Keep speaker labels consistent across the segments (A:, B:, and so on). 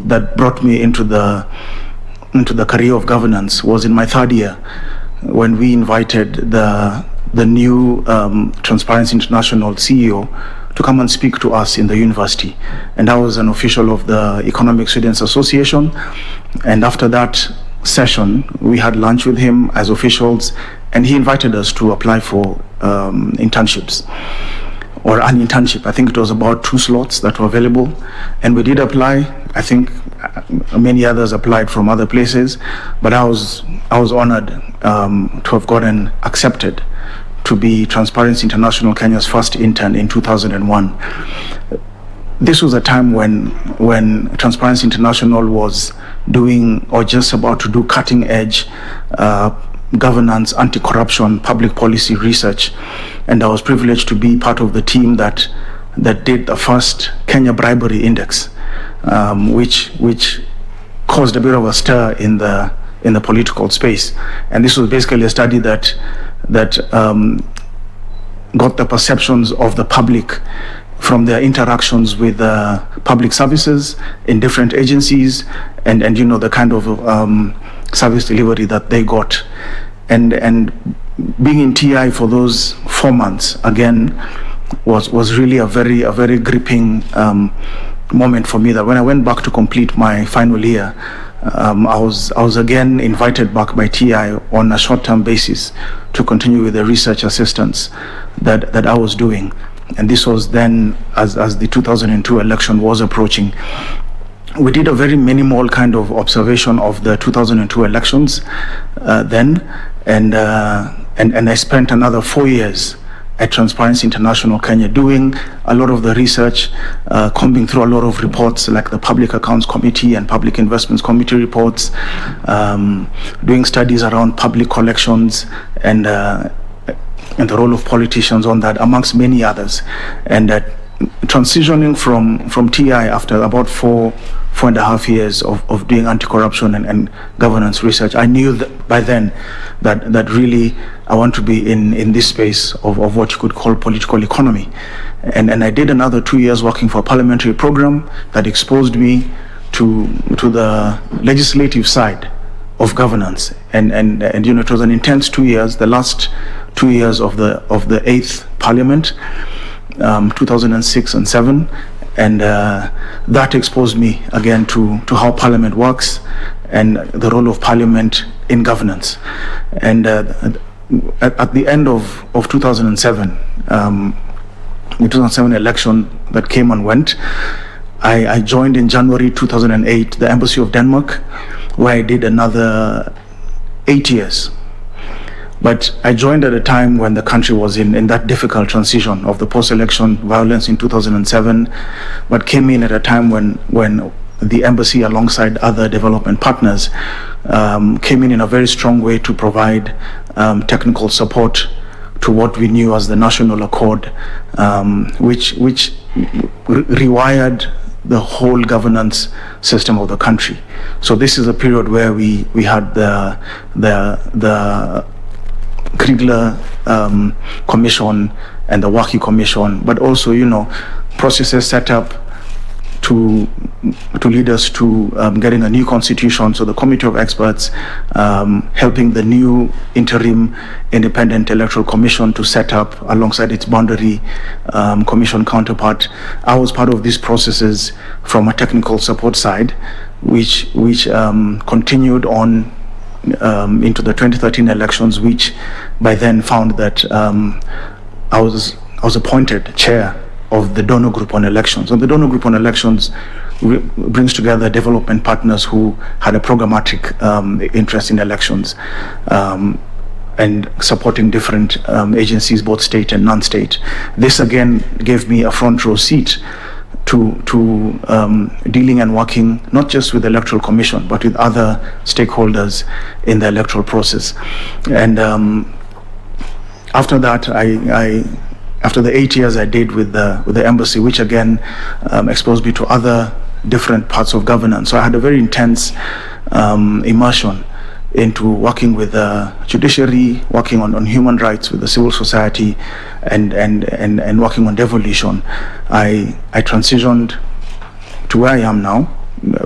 A: that brought me into the career of governance was in my third year, when we invited the new Transparency International CEO to come and speak to us in the university. And I was an official of the Economic Students Association. And after that session, we had lunch with him as officials, and he invited us to apply for internships, or an internship. I think it was about 2 slots that were available, and we did apply. I think many others applied from other places, but I was honored to have gotten accepted to be Transparency International Kenya's first intern in 2001. This was a time when Transparency International was doing, or just about to do, cutting edge governance, anti-corruption, public policy research. And I was privileged to be part of the team that did the first Kenya Bribery Index, which caused a bit of a stir in the political space. And this was basically a study that got the perceptions of the public from their interactions with public services in different agencies, and the kind of service delivery that they got. And being in TI for those 4 months again was really a very gripping moment for me, that when I went back to complete my final year, I was again invited back by TI on a short-term basis to continue with the research assistance that I was doing. And this was then as the 2002 election was approaching. We did a very minimal kind of observation of the 2002 elections then, and I spent another 4 years at Transparency International Kenya doing a lot of the research, combing through a lot of reports like the Public Accounts Committee and Public Investments Committee reports, doing studies around public collections and the role of politicians on that, amongst many others. And transitioning from TI after about 4.5 years of doing anti-corruption and governance research, I knew that by then that really I want to be in this space of what you could call political economy. And I did another 2 years working for a parliamentary program that exposed me to the legislative side of governance. And it was an intense 2 years, the last 2 years of the 8th Parliament, 2006 and 7. And that exposed me again to how Parliament works and the role of Parliament in governance. And at the end of 2007, the 2007 election that came and went, I joined in January 2008 the Embassy of Denmark, where I did another 8 years. But I joined at a time when the country was in that difficult transition of the post-election violence in 2007, but came in at a time when the embassy, alongside other development partners, came in a very strong way to provide technical support to what we knew as the National Accord, which rewired the whole governance system of the country. So this is a period where we had the Kriegler Commission and the Waki Commission, but also, processes set up to lead us to getting a new constitution. So the Committee of Experts helping the new interim independent electoral commission to set up alongside its boundary commission counterpart. I was part of these processes from a technical support side, which continued on into the 2013 elections, which by then found that I was appointed chair of the donor group on elections. And the donor group on elections brings together development partners who had a programmatic interest in elections and supporting different agencies, both state and non-state. This again gave me a front row seat to dealing and working not just with the Electoral Commission, but with other stakeholders in the electoral process. And after that, after the 8 years I did with the embassy, which again exposed me to other different parts of governance. So I had a very intense immersion into working with the judiciary, working on human rights with the civil society, and working on devolution. I transitioned to where I am now,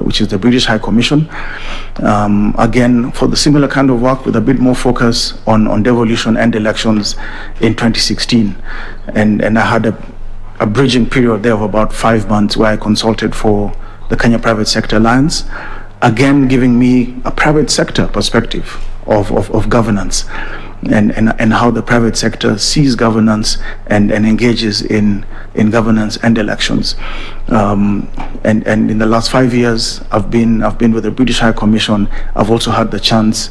A: which which is the British High Commission. Again, for the similar kind of work with a bit more focus on devolution and elections in 2016. And I had a bridging period there of about 5 months where I consulted for the Kenya Private Sector Alliance, again giving me a private sector perspective of governance and how the private sector sees governance and engages in governance and elections. And in the last 5 years, I've been with the British High Commission. I've also had the chance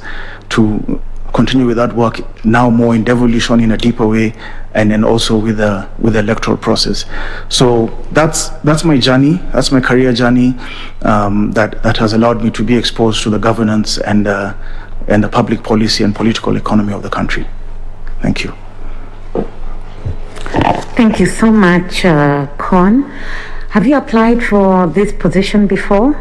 A: to continue with that work, now more in devolution in a deeper way, and then also with the electoral process. So that's my journey. That's my career journey that has allowed me to be exposed to the governance and the public policy and political economy of the country. Thank you.
B: Thank you so much, Con. Have you applied for this position before?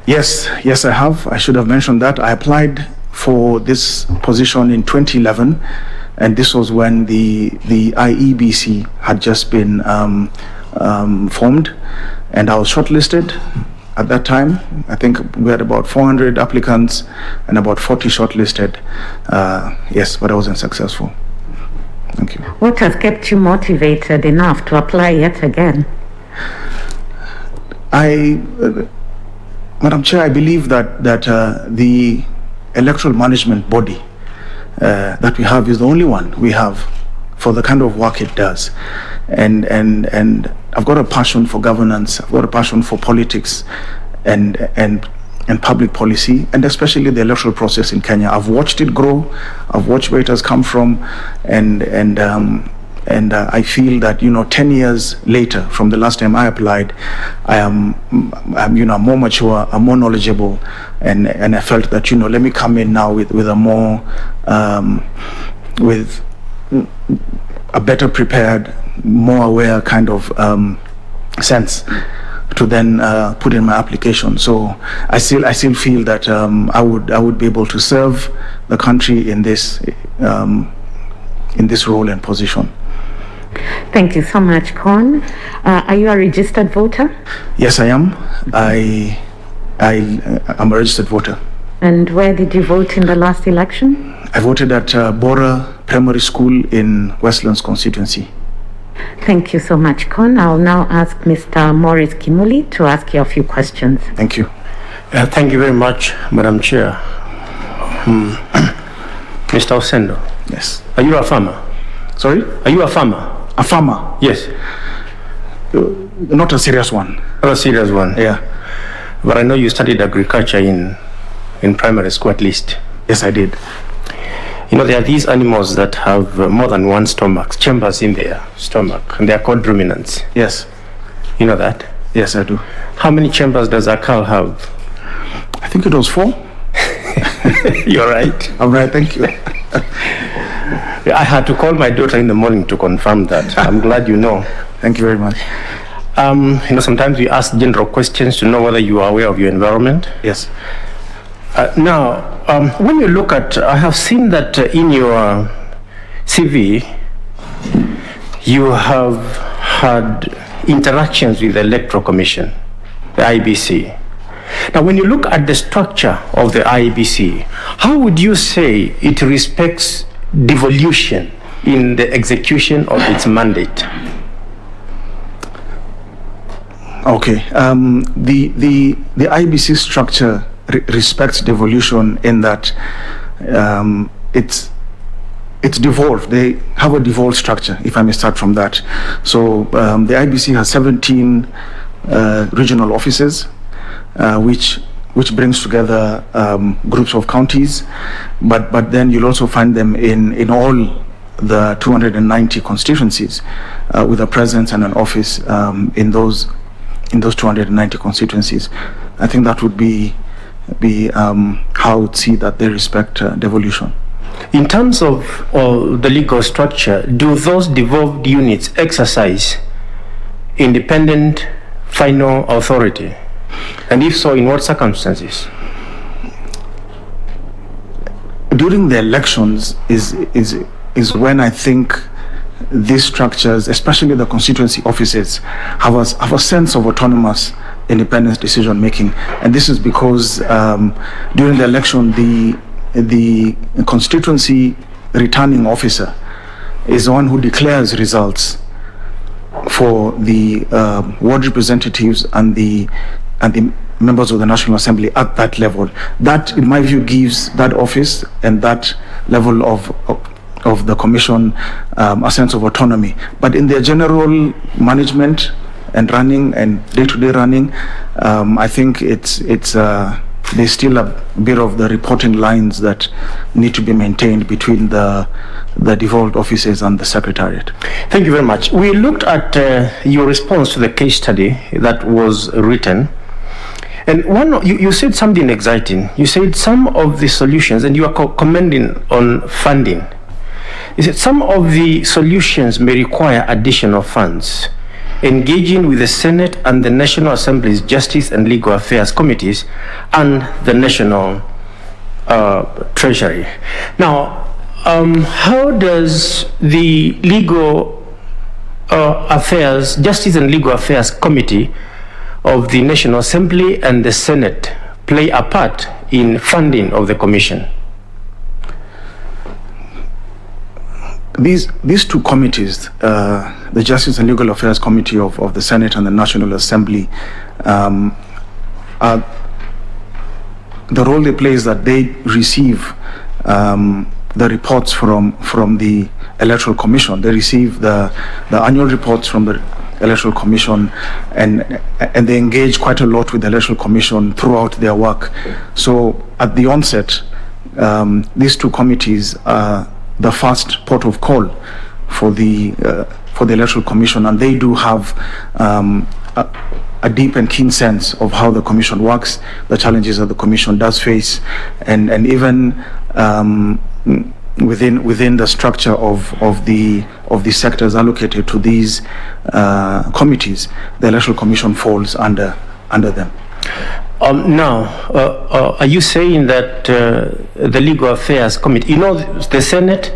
A: Yes, I have. I should have mentioned that. I applied for this position in 2011, and this was when the IEBC had just been formed, and I was shortlisted. At that time, I think we had about 400 applicants and about 40 shortlisted. Yes, but I wasn't successful. Thank you.
B: What has kept you motivated enough to apply yet again?
A: Madam Chair, I believe that the electoral management body that we have is the only one we have for the kind of work it does. And I've got a passion for governance, I've got a passion for politics and public policy, and especially the electoral process in Kenya. I've watched it grow, I've watched where it has come from, and I feel that 10 years later from the last time I applied, I'm more mature, I'm more knowledgeable, and I felt that let me come in now with a more with a better prepared, more aware kind of sense to then put in my application. So I still feel that I would be able to serve the country in this role and position.
B: Thank you so much, Con. Are you a registered voter?
A: Yes, I am. I am a registered voter.
B: And where did you vote in the last election?
A: I voted at Bora Primary School in Westlands constituency.
B: Thank you so much, Con. I'll now ask Mr. Morris Kimuli to ask you a few questions.
A: Thank you.
C: Thank you very much, Madam Chair. Mr. Osendo.
A: Yes.
C: Are you a farmer?
A: Sorry?
C: Are you a farmer?
A: A farmer?
C: Yes.
A: Not a serious one.
C: Not a serious one?
A: Yeah.
C: But I know you studied agriculture in primary school at least.
A: Yes, I did.
C: There are these animals that have more than one stomach, chambers in their stomach, and they are called ruminants.
A: Yes.
C: You know that?
A: Yes, I do.
C: How many chambers does a cow have?
A: I think it was 4.
C: You're right.
A: I'm right, thank you.
C: I had to call my daughter in the morning to confirm that. I'm glad you know.
A: Thank you very much.
C: Sometimes we ask general questions to know whether you are aware of your environment.
A: Yes.
C: Now, when you look at, I have seen that in your CV, you have had interactions with the Electoral Commission, the IEBC. Now, when you look at the structure of the IEBC, how would you say it respects devolution in the execution of its mandate?
A: Okay. The IEBC structure respects devolution in that it's devolved. They have a devolved structure, if I may start from that. So the IEBC has 17 regional offices, which brings together groups of counties, but then you'll also find them in all the 290 constituencies, with a presence and an office in those 290 constituencies. I think that would be how I would see that they respect devolution.
C: In terms of the legal structure, do those devolved units exercise independent final authority? And if so, in what circumstances?
A: During the elections is when I think these structures, especially the constituency offices, have a sense of autonomous independent decision making. And this is because during the election, the constituency returning officer is the one who declares results for the ward representatives and the members of the National Assembly at that level. That, in my view, gives that office and that level of the commission a sense of autonomy. But in their general management and running and day-to-day running, I think there's still a bit of the reporting lines that need to be maintained between the devolved offices and the Secretariat.
C: Thank you very much. We looked at your response to the case study that was written. And you said something exciting. You said some of the solutions, and you are commenting on funding. You said some of the solutions may require additional funds. Engaging with the Senate and the National Assembly's Justice and Legal Affairs Committees and the National Treasury. Now, how does the Justice and Legal Affairs Committee of the National Assembly and the Senate play a part in funding of the Commission?
A: These two committees, the Justice and Legal Affairs Committee of the Senate and the National Assembly, the role they play is that they receive the reports from the Electoral Commission. They receive the annual reports from the Electoral Commission, and they engage quite a lot with the Electoral Commission throughout their work. So at the onset, these two committees are the first port of call for the Electoral Commission, and they do have a deep and keen sense of how the Commission works, the challenges that the Commission does face, and even within the structure of the sectors allocated to these committees, the Electoral Commission falls under them.
C: Now, are you saying that the Legal Affairs Committee, the Senate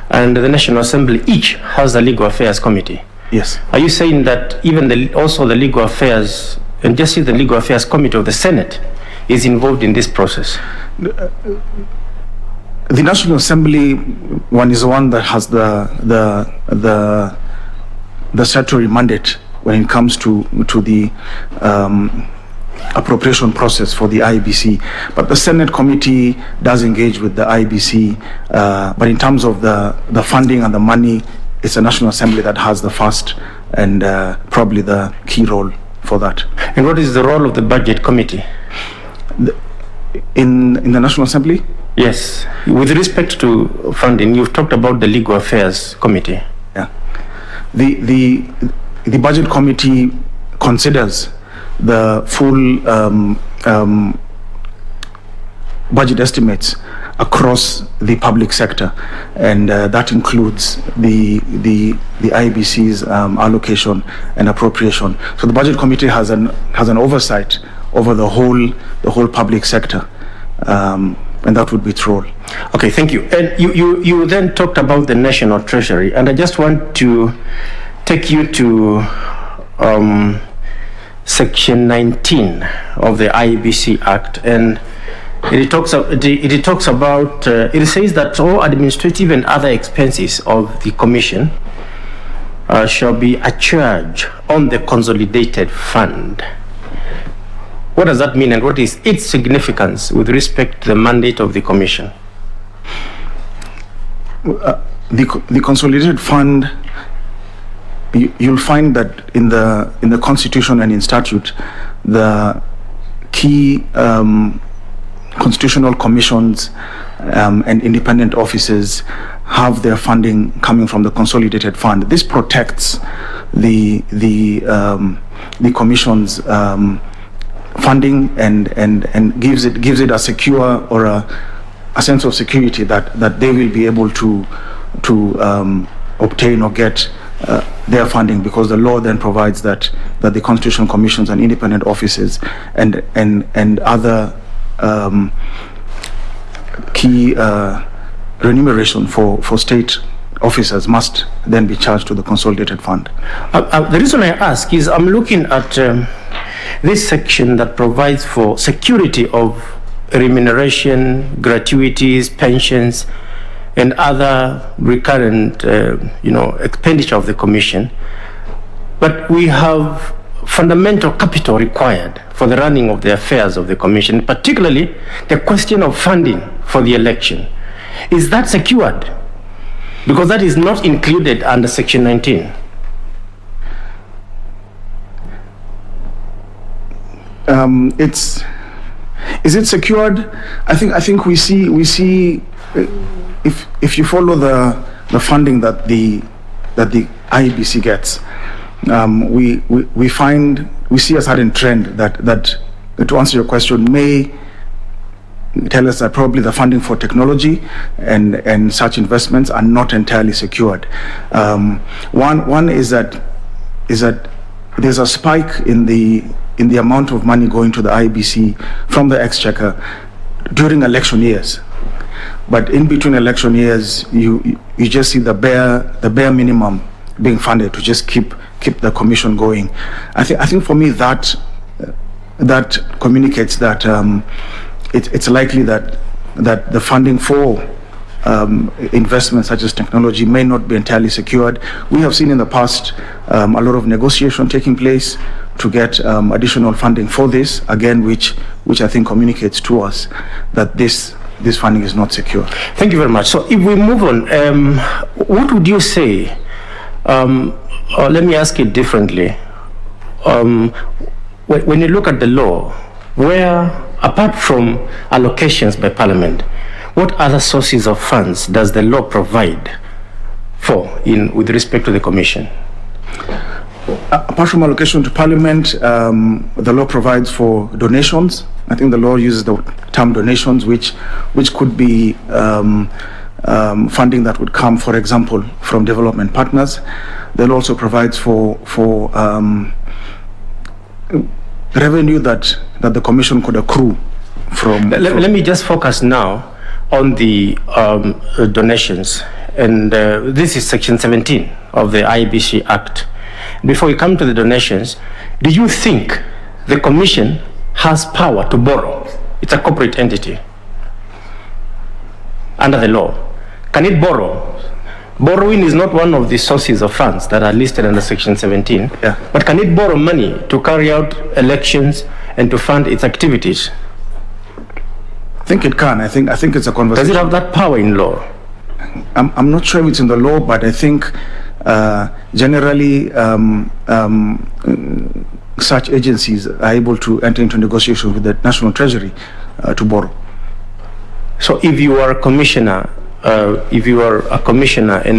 C: and the National Assembly each has a Legal Affairs Committee?
A: Yes.
C: Are you saying that even also the Legal Affairs and Justice the Legal Affairs Committee of the Senate is involved in this process?
A: The National Assembly one is the one that has the statutory mandate when it comes to the appropriation process for the IEBC, but the Senate committee does engage with the IEBC, but in terms of the funding and the money, it's the National Assembly that has the first and probably the key role for that.
C: And what is the role of the Budget Committee?
A: In the National Assembly?
C: Yes. With respect to funding, you've talked about the Legal Affairs Committee.
A: Yeah. The Budget Committee considers the full budget estimates across the public sector, and that includes the IEBC's allocation and appropriation. So the Budget Committee has an oversight over the whole public sector, and that would be its role.
C: Okay, thank you. And you then talked about the National Treasury, and I just want to take you to Section 19 of the IEBC Act, and it says that all administrative and other expenses of the Commission shall be a charge on the consolidated fund. What does that mean, and what is its significance with respect to the mandate of the Commission?
A: The consolidated fund, you'll find that in the Constitution and in statute, the key constitutional commissions and independent offices have their funding coming from the consolidated fund. This protects the commission's funding and gives it a secure or a sense of security that they will be able to obtain or get their funding, because the law then provides that the constitutional commissions and independent offices and other key remuneration for state officers must then be charged to the consolidated fund.
C: The reason I ask is I'm looking at this section that provides for security of remuneration, gratuities, pensions, and other recurrent, expenditure of the Commission. But we have fundamental capital required for the running of the affairs of the Commission, particularly the question of funding for the election. Is that secured? Because that is not included under Section 19.
A: Is it secured? I think we see if you follow the funding that the IEBC gets, we see a certain trend that to answer your question may tell us that probably the funding for technology and such investments are not entirely secured. One is that there's a spike in the amount of money going to the IEBC from the Exchequer during election years. But in between election years, you just see the bare minimum being funded to just keep the Commission going. I think for me that communicates that it's likely that the funding for investments such as technology may not be entirely secured. We have seen in the past a lot of negotiation taking place to get additional funding for this, again, which I think communicates to us that this funding is not secure.
C: Thank you very much. So if we move on, what would you say? Let me ask it differently. When you look at the law, where, apart from allocations by Parliament, what other sources of funds does the law provide for with respect to the Commission?
A: Apart from allocation to Parliament, the law provides for donations. I think the law uses the term donations, which could be funding that would come, for example, from development partners. The law also provides for revenue that the Commission could accrue from.
C: Let me just focus now on the donations, and this is Section 17 of the IEBC Act. Before we come to the donations, do you think the Commission has power to borrow? It's a corporate entity under the law. Can it borrow? Borrowing is not one of the sources of funds that are listed under Section 17.
A: Yeah.
C: But can it borrow money to carry out elections and to fund its activities?
A: I think it can. I think it's a conversation.
C: Does it have that power in law?
A: I'm not sure if it's in the law, but I think generally such agencies are able to enter into negotiations with the National Treasury to borrow.
C: So if you are a commissioner, and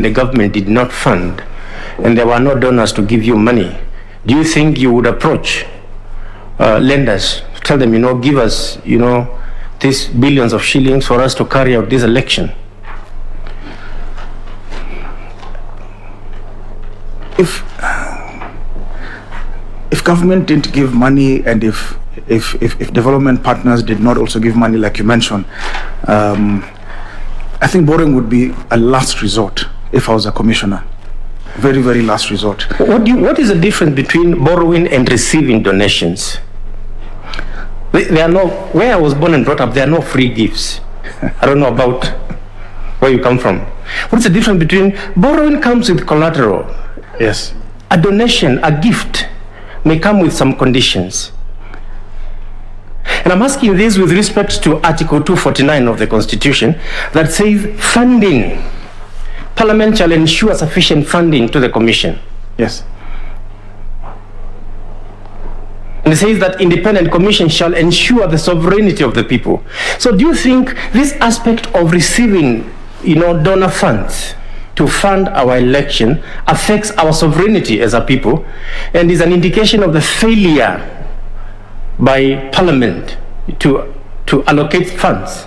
C: the government did not fund, and there were no donors to give you money, do you think you would approach lenders, tell them, give us, these billions of shillings for us to carry out this election?
A: If government didn't give money, and if development partners did not also give money, like you mentioned, I think borrowing would be a last resort if I was a commissioner. Very, very last resort.
C: What is the difference between borrowing and receiving donations? There are no, where I was born and brought up, there are no free gifts. I don't know about where you come from. What's the difference between borrowing comes with collateral?
A: Yes.
C: A donation, a gift, may come with some conditions. And I'm asking this with respect to Article 249 of the Constitution that says funding. Parliament shall ensure sufficient funding to the Commission.
A: Yes.
C: And it says that independent commission shall ensure the sovereignty of the people. So do you think this aspect of receiving, donor funds to fund our election affects our sovereignty as a people and is an indication of the failure by Parliament to allocate funds?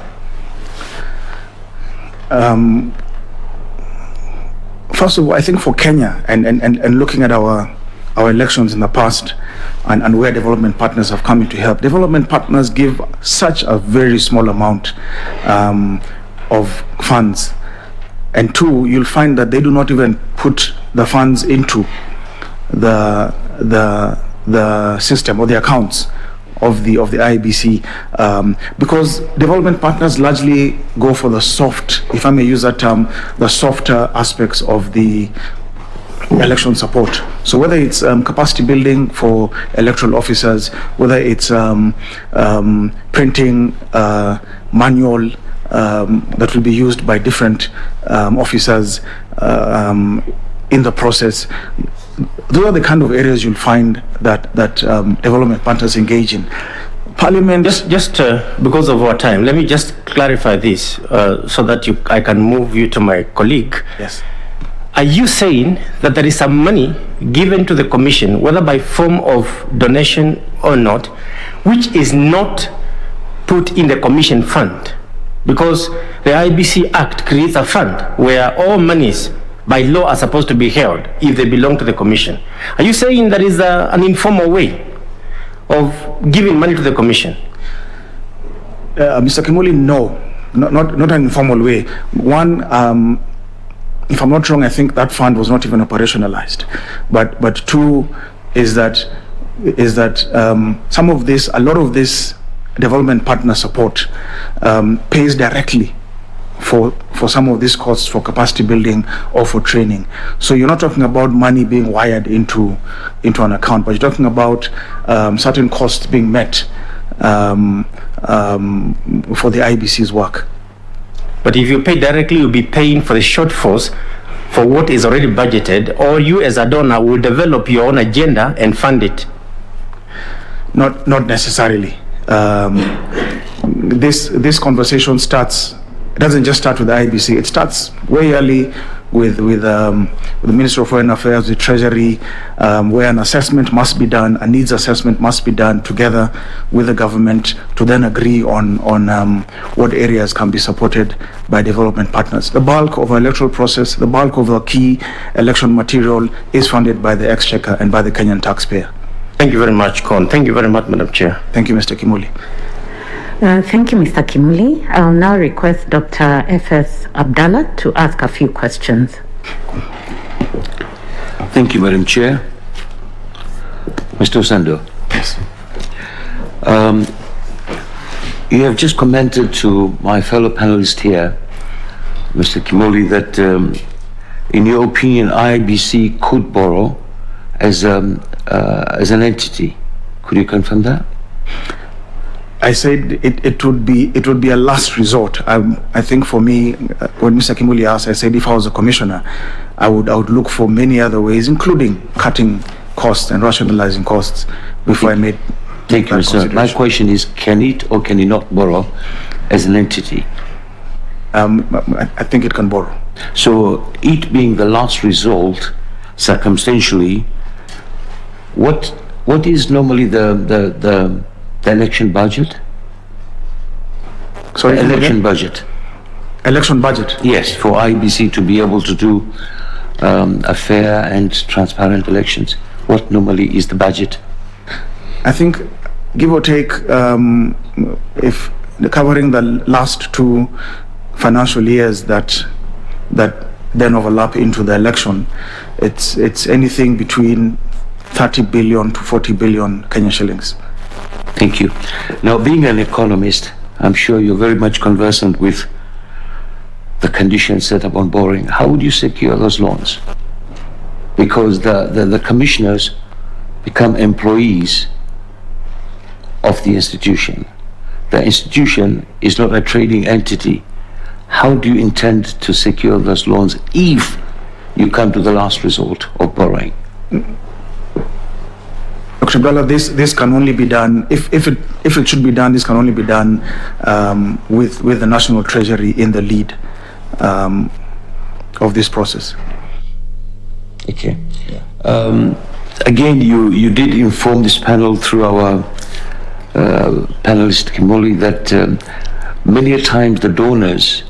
A: First of all, I think for Kenya and looking at our elections in the past and where development partners have come in to help, development partners give such a very small amount of funds. And two, you'll find that they do not even put the funds into the the system or the accounts of the IEBC, because development partners largely go for the soft, if I may use that term, the softer aspects of the election support. So whether it's capacity building for electoral officers, whether it's printing manual that will be used by different officers in the process, those are the kind of areas you'll find that development partners engage in. Parliament.
C: Just because of our time, let me just clarify this so that I can move you to my colleague.
A: Yes.
C: Are you saying that there is some money given to the commission, whether by form of donation or not, which is not put in the commission fund? Because the IEBC Act creates a fund where all monies by law are supposed to be held if they belong to the commission. Are you saying there is an informal way of giving money to the commission?
A: Mr. Kimuli, no, not an informal way. One, if I'm not wrong, I think that fund was not even operationalized. But two is that some of this, a lot of this development partner support pays directly for some of these costs for capacity building or for training. So you're not talking about money being wired into an account, but you're talking about certain costs being met for the IEBC's work.
C: But if you pay directly, you'll be paying for the shortfalls for what is already budgeted, or you as a donor will develop your own agenda and fund it?
A: Not necessarily. This conversation starts. It doesn't just start with the IEBC. It starts way early with the Minister of Foreign Affairs, the Treasury, where an assessment must be done, a needs assessment must be done together with the government to then agree on what areas can be supported by development partners. The bulk of our electoral process, the bulk of the key election material is funded by the Exchequer and by the Kenyan taxpayer.
C: Thank you very much, Con. Thank you very much, Madam Chair.
A: Thank you, Mr. Kimuli.
B: Thank you, Mr. Kimuli. I'll now request Dr. F.S. Abdallah to ask a few questions.
D: Thank you, Madam Chair. Mr. Osando.
A: Yes.
D: You have just commented to my fellow panelist here, Mr. Kimuli, that in your opinion, IEBC could borrow as an entity. Could you confirm that?
A: I said it would be a last resort. I think for me, when Mr. Kimuli asked, I said if I was a commissioner, I would look for many other ways, including cutting costs and rationalizing costs before I made.
D: Thank you, sir. My question is, can it or can it not borrow as an entity?
A: I think it can borrow.
D: So it being the last result, circumstantially, what is normally the election budget?
A: Sorry,
D: election budget.
A: Election budget.
D: Yes, for IEBC to be able to do a fair and transparent elections. What normally is the budget?
A: I think, give or take, if covering the last two financial years that then overlap into the election, it's anything between 30 billion to 40 billion Kenyan shillings.
D: Thank you. Now, being an economist, I'm sure you're very much conversant with the conditions set up on borrowing. How would you secure those loans? Because the commissioners become employees of the institution. The institution is not a trading entity. How do you intend to secure those loans if you come to the last resort of borrowing?
A: Dr. Abdallah, this can only be done, if it should be done, this can only be done with the National Treasury in the lead of this process.
D: Okay. Again, you did inform this panel through our panelist Kimoli that many a times the donors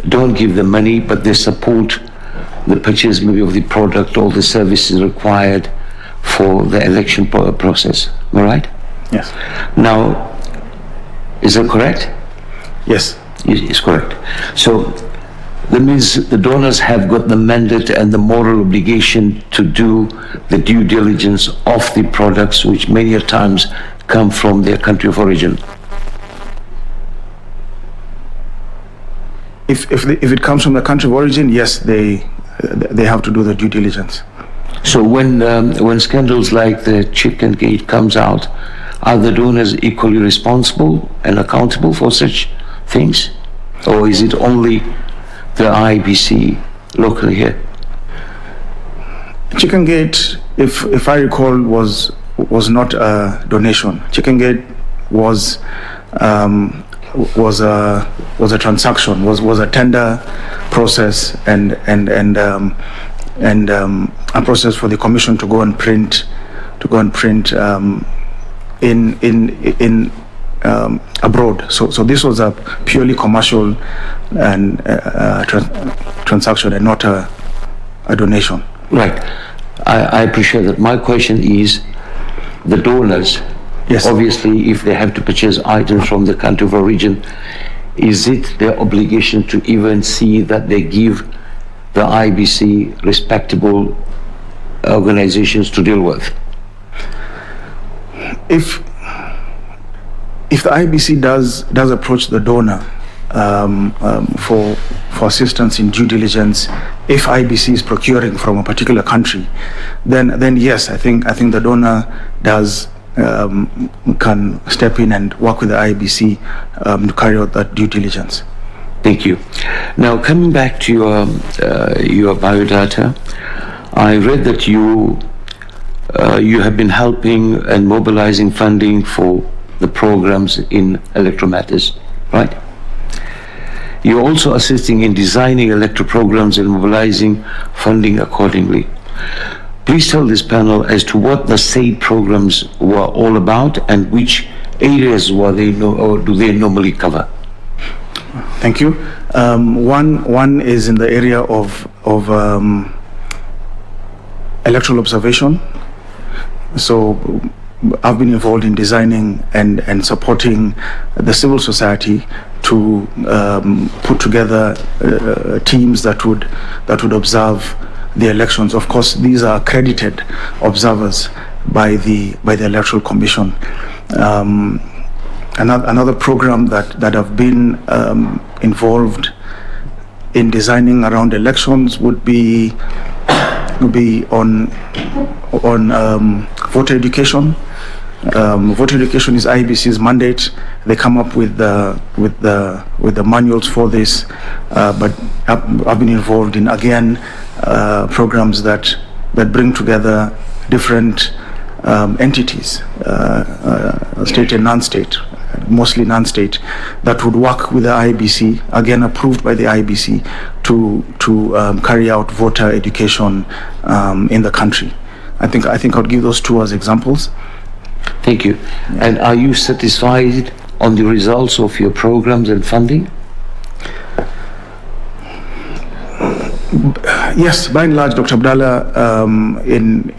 D: don't give the money, but they support the purchase maybe of the product or the services required for the election process. Am I right?
A: Yes.
D: Now, is that correct?
A: Yes.
D: It's correct. So, That means the donors have got the mandate and the moral obligation to do the due diligence of the products which many a times come from their country of origin.
A: If it comes from the country of origin, yes, they have to do the due diligence.
D: So when scandals like the Chicken Gate comes out, are the donors equally responsible and accountable for such things? Or is it only the IEBC locally here?
A: Chicken Gate, if I recall, was not a donation. Chicken Gate was a transaction, was a tender process and a process for the commission to go and print in abroad. So this was a purely commercial and transaction and not a donation.
D: Right. I appreciate that. My question is, the donors,
A: Yes.
D: obviously, if they have to purchase items from the country of origin, is it their obligation to even see that they give the IEBC respectable organizations to deal with?
A: If the IEBC does approach the donor for assistance in due diligence, if IEBC is procuring from a particular country, then yes, I think the donor can step in and work with the IEBC to carry out that due diligence.
D: Thank you. Now, coming back to your biodata, I read that you have been helping and mobilizing funding for the programs in electoral matters, right? You're also assisting in designing electoral programs and mobilizing funding accordingly. Please tell this panel as to what the SAID programs were all about and which areas were they or do they normally cover?
A: Thank you. One is in the area of electoral observation. So I've been involved in designing and supporting the civil society to put together teams that would observe the elections. Of course, these are accredited observers by the Electoral Commission. Another program that I've been involved in designing around elections would be on voter education. Voter education is IEBC's mandate. They come up with the manuals for this, but I've been involved in programs that bring together different entities, state and non-state, mostly non-state, that would work with the IEBC, again approved by the IEBC, to carry out voter education in the country. I think I'll give those two as examples.
D: Thank you. And are you satisfied on the results of your programs and funding?
A: Yes, by and large, Dr. Abdallah, in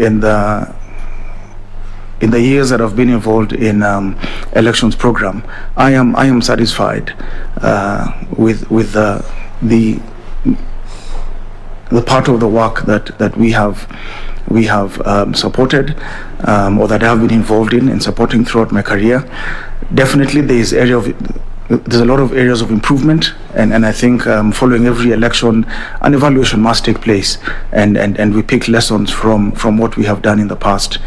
A: the years that I've been involved in elections program, I am satisfied with the part of the work that we have supported or that I have been involved in supporting throughout my career. Definitely, there's a lot of areas of improvement, and I think following every election, an evaluation must take place, and we pick lessons from what we have done in the past,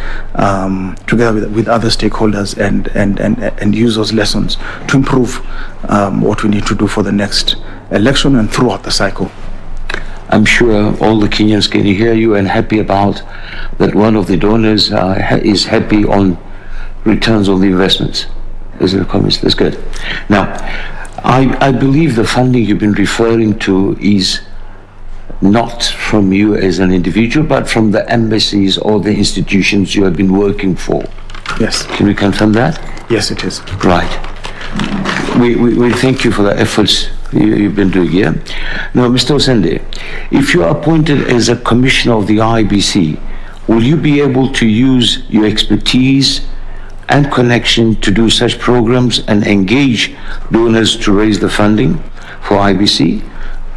A: together with other stakeholders, and use those lessons to improve what we need to do for the next election and throughout the cycle.
D: I'm sure all the Kenyans can hear you and happy about that. One of the donors is happy on returns on the investments. As a comment, that's good. Now, I believe the funding you've been referring to is not from you as an individual, but from the embassies or the institutions you have been working for.
A: Yes.
D: Can we confirm that?
A: Yes, it is.
D: Right. We thank you for the efforts you've been doing here. Now, Mr. Osende, if you are appointed as a commissioner of the IEBC, will you be able to use your expertise and connection to do such programs and engage donors to raise the funding for IEBC?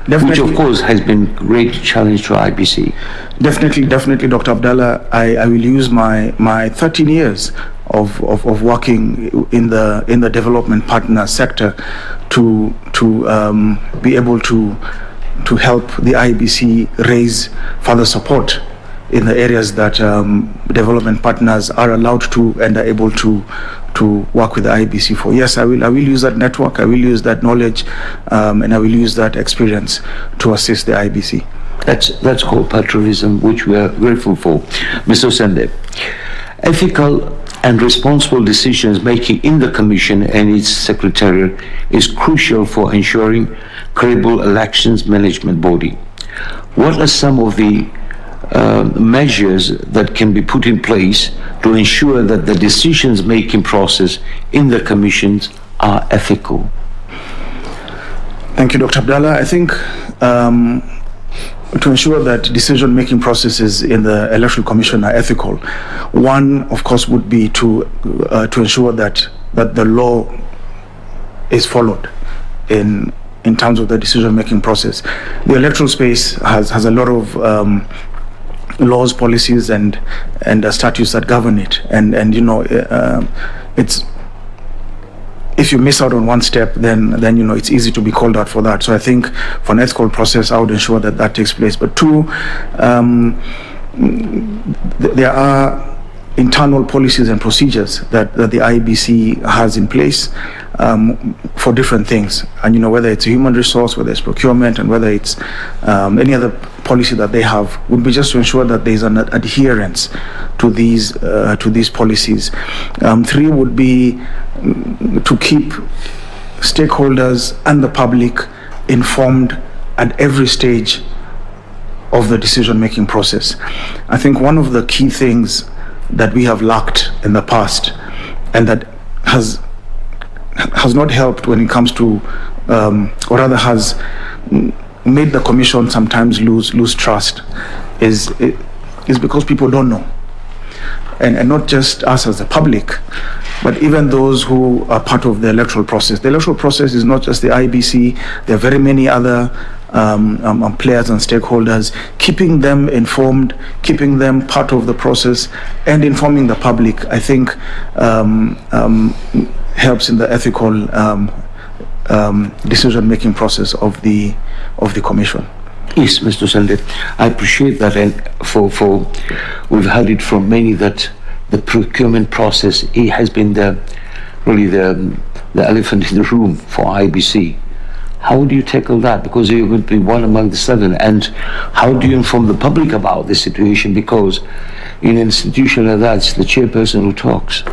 D: which of course has been great challenge to IBC.
A: Definitely, Dr. Abdallah. I will use my 13 years of working in the development partner sector to be able to help the IEBC raise further support in the areas that development partners are allowed to and are able to work with the IEBC for. Yes, I will use that network, I will use that knowledge, and I will use that experience to assist the IEBC.
D: That's called patriotism, which we are grateful for. Mr. Sende, ethical and responsible decisions making in the Commission and its Secretariat is crucial for ensuring credible elections management body. What are some of the measures that can be put in place to ensure that the decisions making process in the commissions are ethical?
A: Thank you, Dr. Abdallah. I think to ensure that decision-making processes in the Electoral Commission are ethical, one, of course, would be to ensure that the law is followed in terms of the decision-making process. The electoral space has a lot of laws, policies, and statutes that govern it, and it's. If you miss out on one step, then it's easy to be called out for that. So I think for an ethical process, I would ensure that takes place. But two, there are internal policies and procedures that the IEBC has in place for different things, and whether it's a human resource, whether it's procurement, and whether it's any other policy that they have, would be just to ensure that there's an adherence to these policies. Three would be to keep stakeholders and the public informed at every stage of the decision-making process. I think one of the key things that we have lacked in the past, and that has not helped when it comes to, or rather has made the Commission sometimes lose trust, is because people don't know. And not just us as the public, but even those who are part of the electoral process. The electoral process is not just the IEBC. There are very many other players and stakeholders. Keeping them informed, keeping them part of the process, and informing the public, I think, helps in the ethical decision-making process of the Commission.
D: Yes, Mr. Sende, I appreciate that, and for we've heard it from many that the procurement process has been the elephant in the room for IEBC. How do you tackle that? Because you're going to be one among the seven, and how do you inform the public about this situation? Because in an institution like that, it's the chairperson who talks.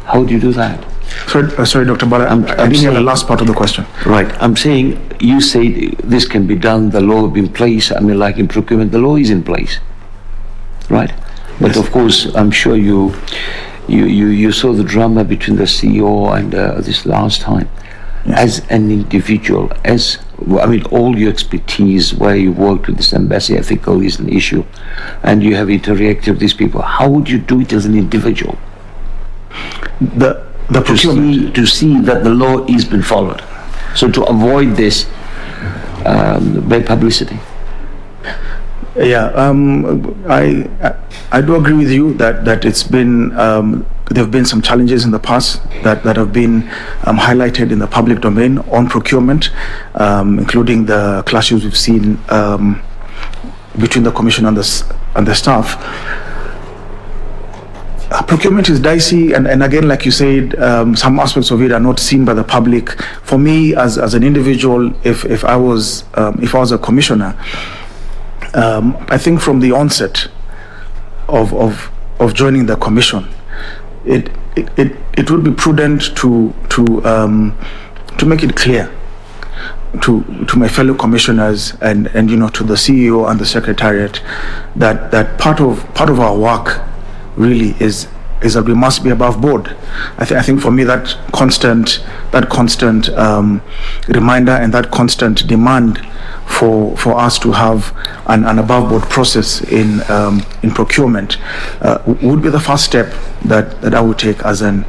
D: How do you do that?
A: Sorry, Dr. Bala, I didn't hear the last part of the question.
D: Right, I'm saying, you say this can be done, the law will be in place. I mean, like in procurement, the law is in place, right? But of course, I'm sure you saw the drama between the CEO and this last time. Yes. As an individual, all your expertise, where you worked with this embassy, ethical is an issue, and you have interacted with these people. How would you do it as an individual?
A: The procurement.
D: To see that the law is being followed, so to avoid this bad publicity.
A: Yeah, I do agree with you that it's been there have been some challenges in the past that have been highlighted in the public domain on procurement, including the clashes we've seen between the Commission and the staff. Procurement is dicey, and again, like you said, some aspects of it are not seen by the public. For me, as an individual, if I was a commissioner, I think from the onset of joining the commission, it would be prudent to make it clear to my fellow commissioners and to the CEO and the Secretariat that part of our work really is that we must be above board. I think for me that constant reminder and that constant demand for us to have an above board process in procurement would be the first step that I would take as an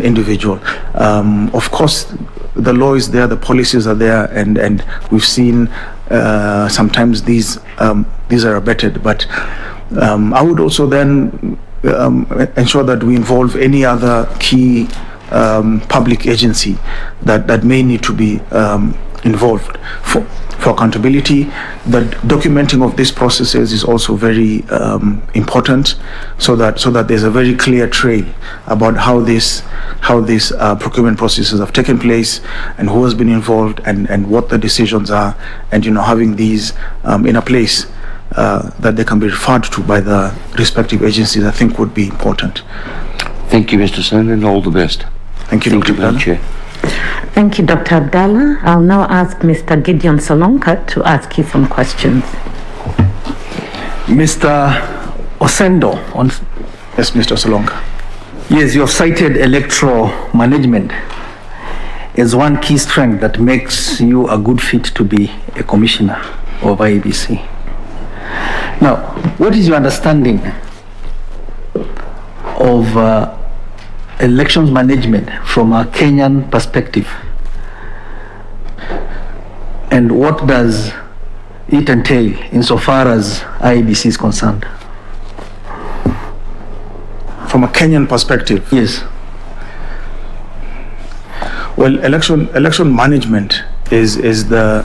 A: individual. Of course, the law is there, the policies are there, and we've seen sometimes these are abetted. But I would also then ensure that we involve any other key public agency that may need to be involved for accountability. The documenting of these processes is also very important, so that there's a very clear trail about how these procurement processes have taken place and who has been involved and what the decisions are, and having these in a place that they can be referred to by the respective agencies, I think would be important.
D: Thank you, Mr. Sen, and all the best.
A: Thank you,
D: Thank
A: Dr.
D: you, Madam
A: Abdallah.
D: Chair.
B: Thank you, Dr. Abdallah. I'll now ask Mr. Gideon Solonka to ask you some questions.
E: Mr. Osendo,
A: Yes, Mr. Solonka.
E: yes, you have cited electoral management as one key strength that makes you a good fit to be a commissioner of IEBC. Now, what is your understanding of elections management from a Kenyan perspective? And what does it entail insofar as IEBC is concerned?
A: From a Kenyan perspective,
E: Yes.
A: well, election management is the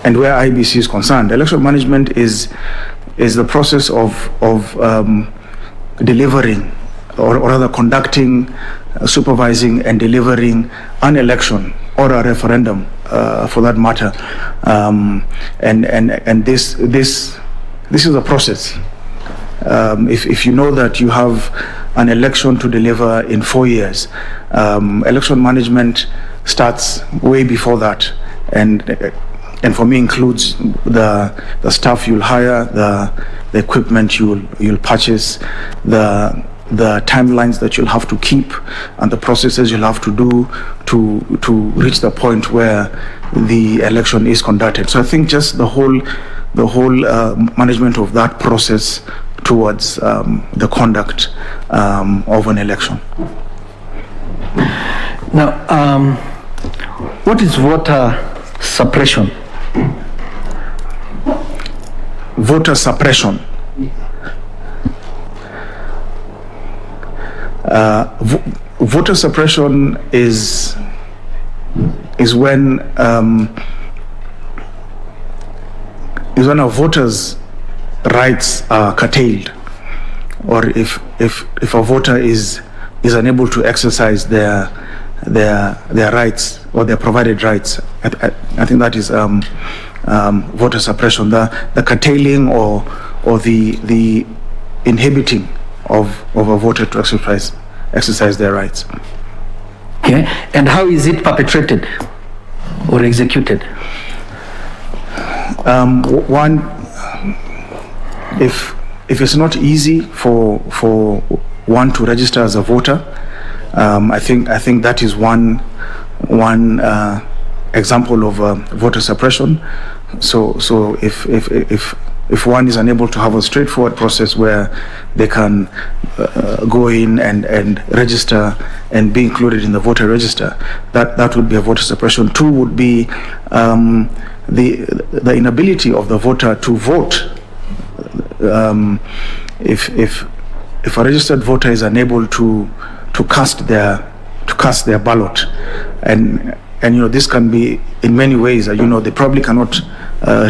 A: and where IEBC is concerned, election management is the process of delivering, or rather conducting, supervising and delivering an election or a referendum, for that matter, and this is a process. If you know that you have an election to deliver in 4 years, election management starts way before that, and for me includes the staff you'll hire, the equipment you'll purchase, the timelines that you'll have to keep, and the processes you'll have to do to reach the point where the election is conducted. So I think just the whole management of that process towards the conduct of an election.
E: Now, what is voter suppression?
A: Voter suppression. Voter suppression is when a voter's rights are curtailed, or if a voter is unable to exercise their rights or their provided rights. I think that is voter suppression, the curtailing or the inhibiting of a voter to exercise their rights.
E: Okay. And how is it perpetrated or executed?
A: One, if it's not easy for one to register as a voter, I think that is one example of voter suppression. So if one is unable to have a straightforward process where they can go in and register and be included in the voter register, that would be a voter suppression. Two would be the inability of the voter to vote. If a registered voter is unable to cast their ballot, and this can be in many ways. They probably cannot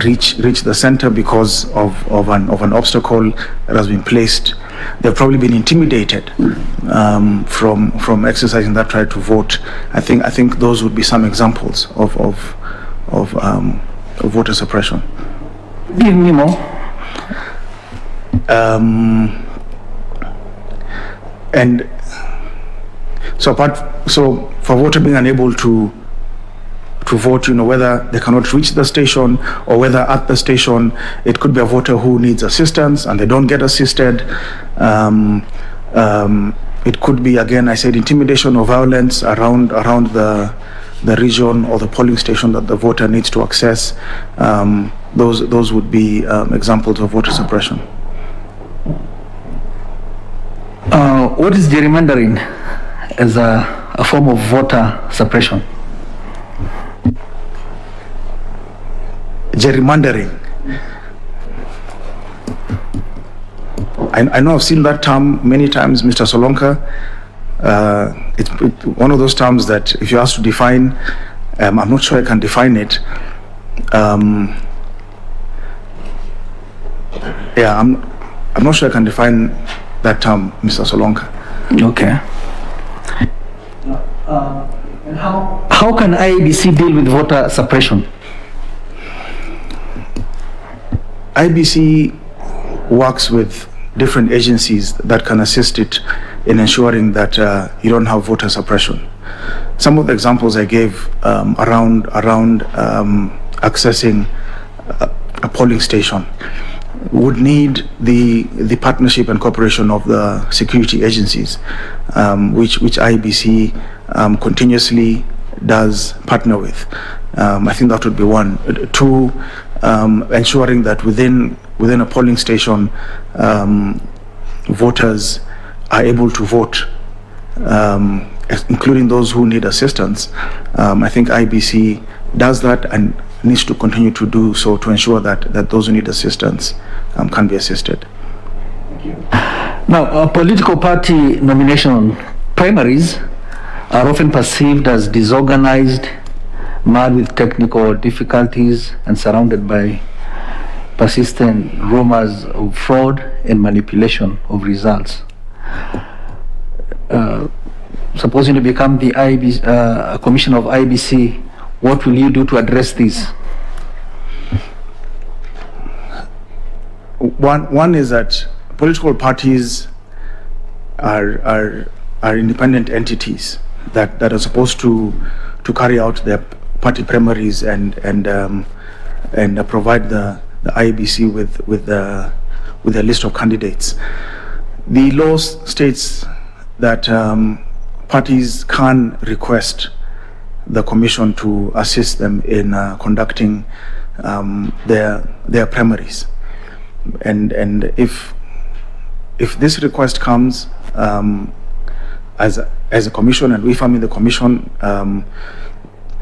A: reach the center because of an obstacle that has been placed. They've probably been intimidated from exercising that right to vote. I think those would be some examples of voter suppression.
E: Give me more.
A: And so for voter being unable to vote, whether they cannot reach the station or whether at the station it could be a voter who needs assistance and they don't get assisted. It could be, again, I said, intimidation or violence around the region or the polling station that the voter needs to access. Those would be examples of voter suppression.
E: What is gerrymandering as a form of voter suppression?
A: gerrymandering. I know I've seen that term many times, Mr. Solonka. It's one of those terms that if you ask to define, I'm not sure I can define it. Yeah, I'm not sure I can define that term, Mr. Solonka.
E: Okay. And how can IEBC deal with voter suppression?
A: IEBC works with different agencies that can assist it in ensuring that you don't have voter suppression. Some of the examples I gave around accessing a polling station would need the partnership and cooperation of the security agencies, which IEBC continuously does partner with. I think that would be one. Two, ensuring that within a polling station, voters are able to vote, including those who need assistance. I think IEBC does that and needs to continue to do so to ensure that those who need assistance can be assisted.
E: Now, political party nomination primaries are often perceived as disorganized, marred with technical difficulties, and surrounded by persistent rumors of fraud and manipulation of results. Supposing to become the commissioner of IEBC, what will you do to address this?
A: One is that political parties are independent entities that are supposed to carry out their party primaries and provide the IEBC with a list of candidates. The law states that parties can request the commission to assist them in conducting their primaries, and if this request comes as a commission, and if I'm in the commission,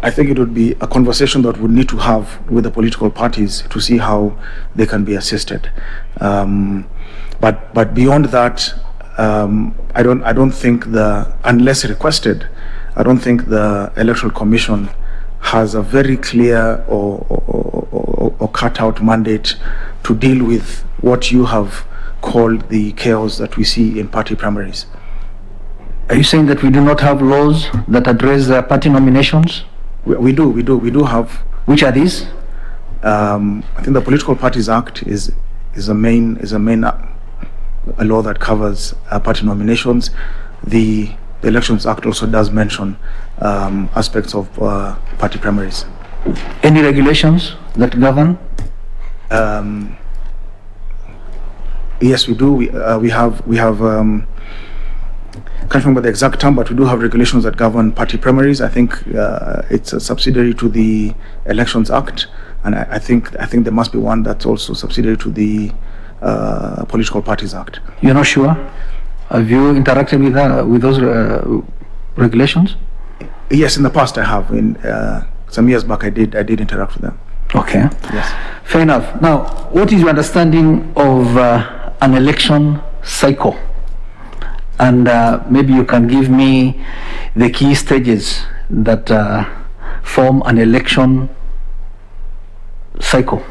A: I think it would be a conversation that we need to have with the political parties to see how they can be assisted. But beyond that, I don't think unless requested, I don't think the Electoral Commission has a very clear or cut out mandate to deal with what you have called the chaos that we see in party primaries.
E: Are you saying that we do not have laws that address party nominations?
A: We do have.
E: Which are these?
A: I think the Political Parties Act is a main law that covers party nominations. The Elections Act also does mention aspects of party primaries.
E: Any regulations that govern?
A: Yes, we do. We have. I can't remember the exact term, but we do have regulations that govern party primaries. I think it's a subsidiary to the Elections Act, and I think there must be one that's also subsidiary to the Political Parties Act.
E: You're not sure? Have you interacted with those regulations?
A: Yes, in the past I have. In some years back, I did interact with them.
E: Okay.
A: Yes.
E: Fair enough. Now, what is your understanding of an election cycle? And maybe you can give me the key stages that form an election cycle.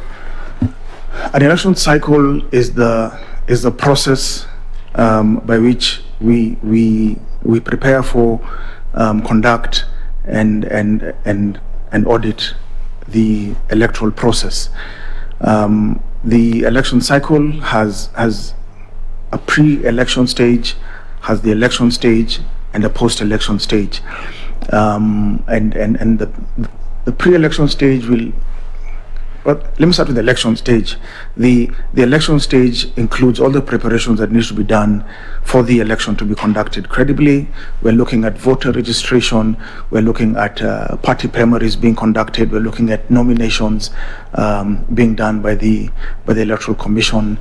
A: An election cycle is the process by which we prepare for, conduct, and audit the electoral process. The election cycle has a pre-election stage, has the election stage, and a post-election stage. And the pre-election stage will. But let me start with the election stage. The election stage includes all the preparations that needs to be done for the election to be conducted credibly. We're looking at voter registration. We're looking at party primaries being conducted. We're looking at nominations being done by the Electoral Commission.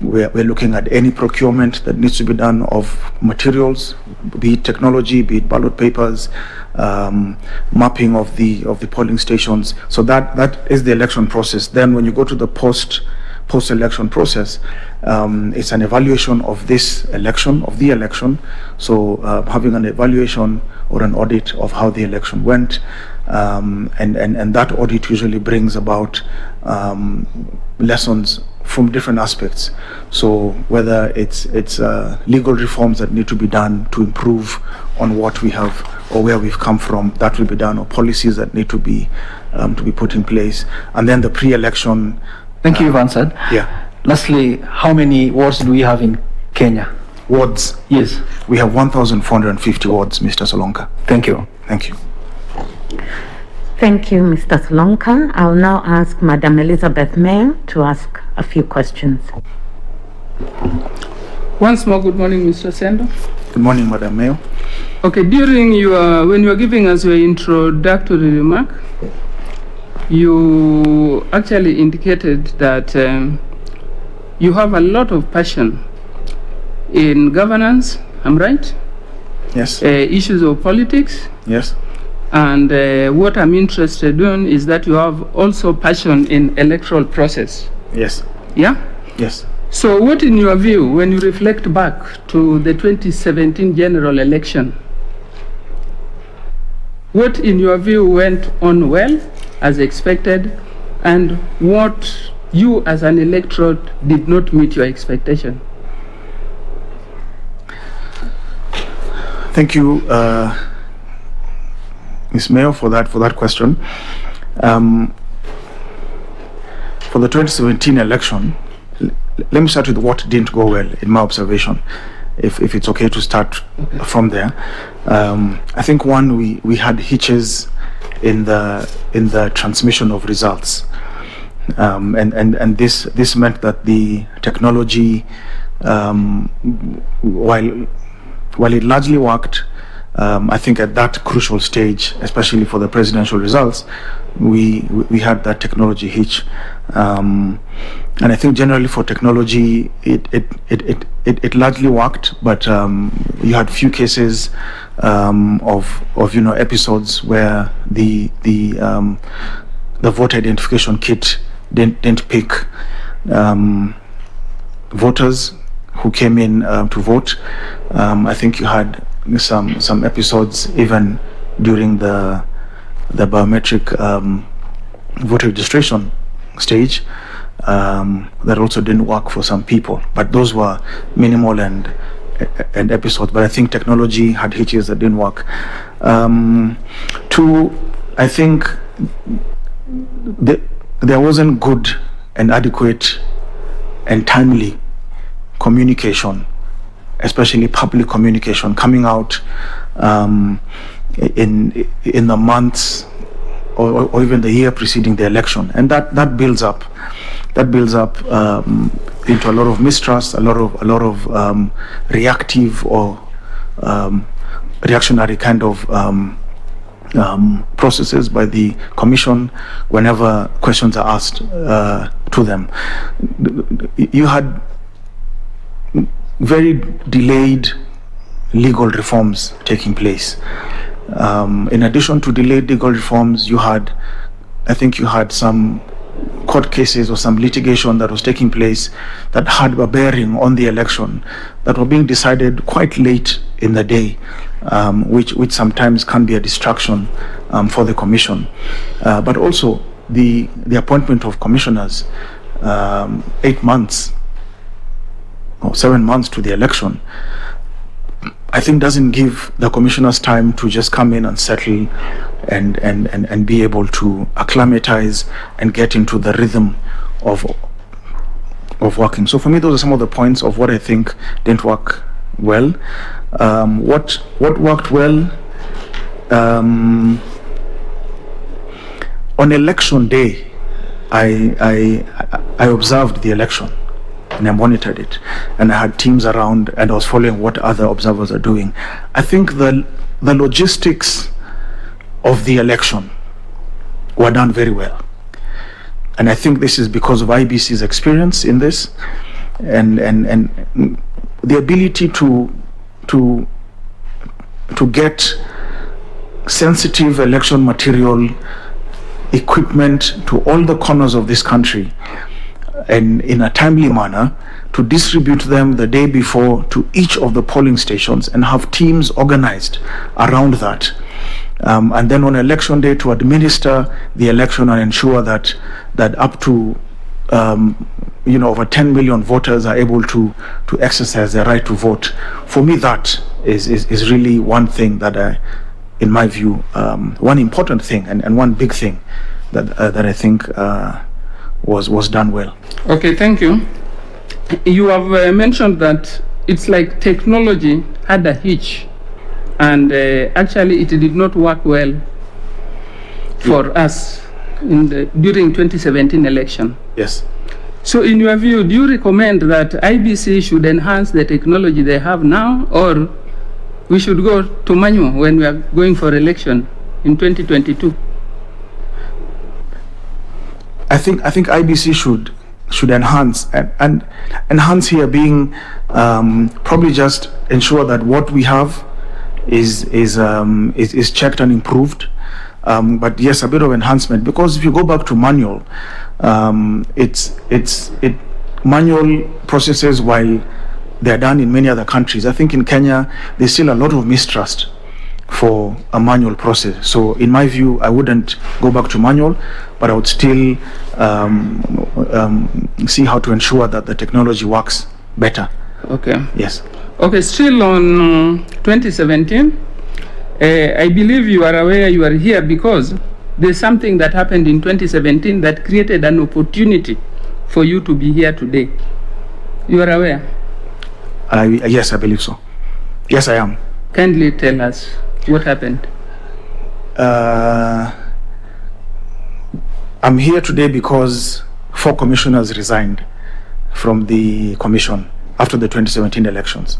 A: We're looking at any procurement that needs to be done of materials, be it technology, be it ballot papers, mapping of the polling stations. So that is the election process. Then when you go to the post-election process, it's an evaluation of this election, of the election. So having an evaluation or an audit of how the election went, and that audit usually brings about lessons from different aspects. So whether it's legal reforms that need to be done to improve on what we have or where we've come from, that will be done, or policies that need to be put in place, and then the pre-election.
E: Thank you, you've answered.
A: Yeah.
E: Lastly, how many wards do we have in Kenya?
A: Wards.
E: Yes.
A: We have 1,450 wards, Mr. Solonka.
E: Thank you.
A: Thank you.
B: Thank you, Mr. Solonka. I'll now ask Madam Elizabeth Mayo to ask a few questions.
F: Once more, good morning, Mr. Sendo.
A: Good morning, Madam Mayo.
F: Okay, during when you were giving us your introductory remark, you actually indicated that you have a lot of passion in governance, I'm right?
A: Yes.
F: Issues of politics.
A: Yes.
F: And what I'm interested in is that you have also passion in electoral process.
A: Yes.
F: Yeah?
A: Yes.
F: So what, in your view, when you reflect back to the 2017 general election, what, in your view, went on well, as expected, and what you, as an electorate, did not meet your expectation?
A: Thank you, Ms. Mayo, for that question. For the 2017 election, let me start with what didn't go well, in my observation, if it's okay to start from there. I think one, we had hitches in the transmission of results, and this meant that the technology, while it largely worked, I think at that crucial stage, especially for the presidential results, we had that technology hitch, and I think generally for technology, it largely worked, but you had few cases of episodes where the voter identification kit didn't pick voters who came in to vote. I think you had some episodes even during the biometric voter registration stage that also didn't work for some people, but those were minimal and episodes. But I think technology had hitches that didn't work. Two, I think there wasn't good and adequate and timely communication, especially public communication, coming out in the months or even the year preceding the election, and that builds up into a lot of mistrust, a lot of reactive or reactionary kind of processes by the commission whenever questions are asked to them. You had very delayed legal reforms taking place. In addition to delayed legal reforms, I think you had some court cases or some litigation that was taking place that had a bearing on the election, that were being decided quite late in the day, which sometimes can be a distraction for the commission. But also the appointment of commissioners 8 months or 7 months to the election, I think doesn't give the commissioners time to just come in and settle and be able to acclimatize and get into the rhythm of working. So for me, those are some of the points of what I think didn't work well. What worked well? On election day, I observed the election and I monitored it, and I had teams around and I was following what other observers are doing. I think the logistics of the election were done very well, and I think this is because of IEBC's experience in this and the ability to get sensitive election material, equipment to all the corners of this country, and in a timely manner, to distribute them the day before to each of the polling stations and have teams organized around that. And then on election day to administer the election and ensure that up to over 10 million voters are able to exercise their right to vote. For me, that is really one thing that in my view, one important thing and one big thing that I think was done well.
F: Okay, thank you. You have mentioned that it's like technology had a hitch, and actually it did not work well for us during 2017 election.
A: Yes.
F: So in your view, do you recommend that IEBC should enhance the technology they have now, or we should go to manual when we are going for election in 2022?
A: I think IEBC should enhance, and enhance here being probably just ensure that what we have is checked and improved. But yes, a bit of enhancement, because if you go back to manual, manual processes, while they're done in many other countries, I think in Kenya there's still a lot of mistrust for a manual process. So in my view, I wouldn't go back to manual, but I would still see how to ensure that the technology works better.
F: Okay.
A: Yes.
F: Okay, still on 2017, I believe you are aware you are here because there's something that happened in 2017 that created an opportunity for you to be here today. You are aware?
A: Yes, I believe so. Yes, I am.
F: Kindly tell us what happened.
A: I'm here today because 4 commissioners resigned from the commission after the 2017 elections.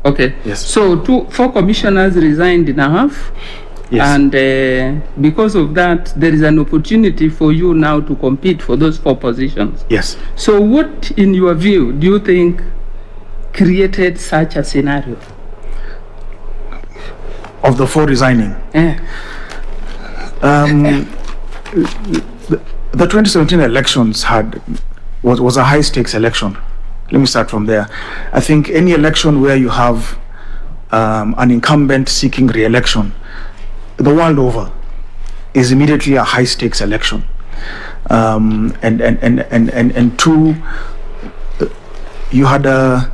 F: Okay.
A: Yes.
F: So 4 commissioners resigned in a half.
A: Yes.
F: And because of that, there is an opportunity for you now to compete for those 4 positions.
A: Yes.
F: So what, in your view, do you think created such a scenario?
A: Of the 4 resigning? The 2017 elections was a high stakes election. Let me start from there. I think any election where you have an incumbent seeking re-election, the world over, is immediately a high stakes election. And 2, you had a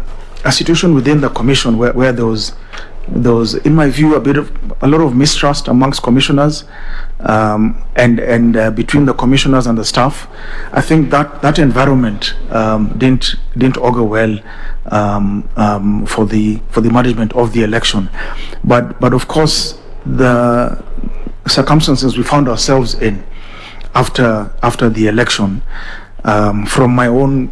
A: situation within the commission where there was, in my view, a lot of mistrust amongst commissioners, and between the commissioners and the staff. I think that environment didn't augur well for the management of the election. But of course, the circumstances we found ourselves in after the election, from my own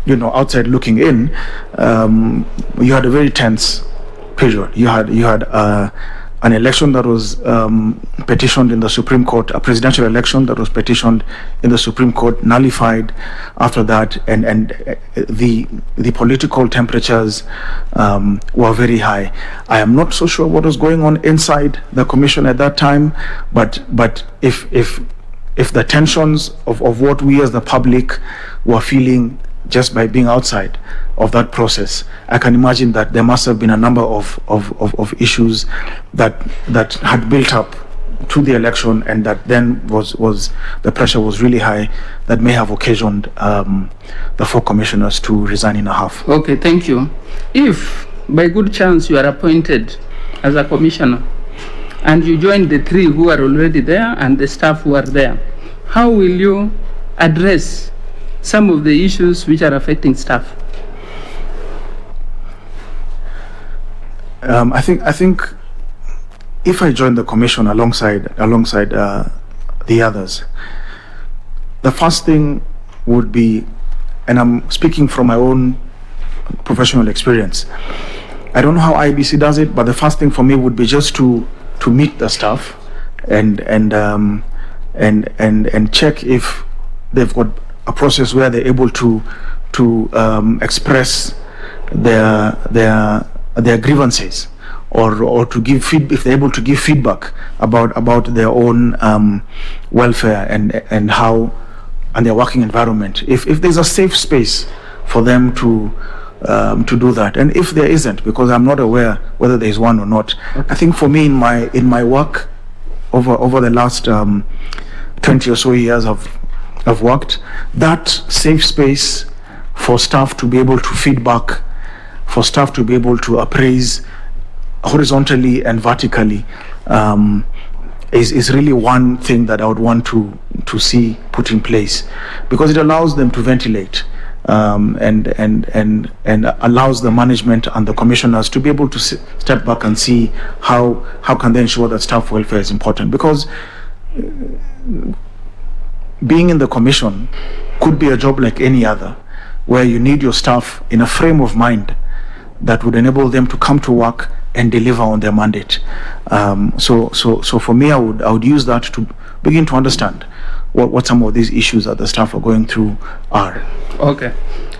A: outside looking in, you had a very tense period. You had an election that was petitioned in the Supreme Court, a presidential election that was petitioned in the Supreme Court, nullified after that, and the political temperatures were very high. I am not so sure what was going on inside the commission at that time, but if the tensions of what we as the public were feeling just by being outside of that process, I can imagine that there must have been a number of issues that had built up to the election, and that then was the pressure was really high, that may have occasioned the 4 commissioners to resign in a half.
F: Okay, thank you. If by good chance you are appointed as a commissioner and you join the 3 who are already there and the staff who are there, how will you address some of the issues which are affecting staff?
A: I think if I join the commission alongside the others, the first thing would be, and I'm speaking from my own professional experience, I don't know how IEBC does it, but the first thing for me would be just to meet the staff and check if they've got a process where they're able to express their grievances or to give if they're able to give feedback about their own welfare and how and their working environment. If there's a safe space for them to do that, and if there isn't, because I'm not aware whether there is one or not. I think for me in my work over the last 20 or so years I've worked, that safe space for staff to be able to feedback, for staff to be able to appraise horizontally and vertically, is really one thing that I would want to see put in place, because it allows them to ventilate, and allows the management and the commissioners to be able to step back and see how can they ensure that staff welfare is important. Because being in the commission could be a job like any other, where you need your staff in a frame of mind that would enable them to come to work and deliver on their mandate. So for me, I would use that to begin to understand what some of these issues that the staff are going through are.
F: Okay,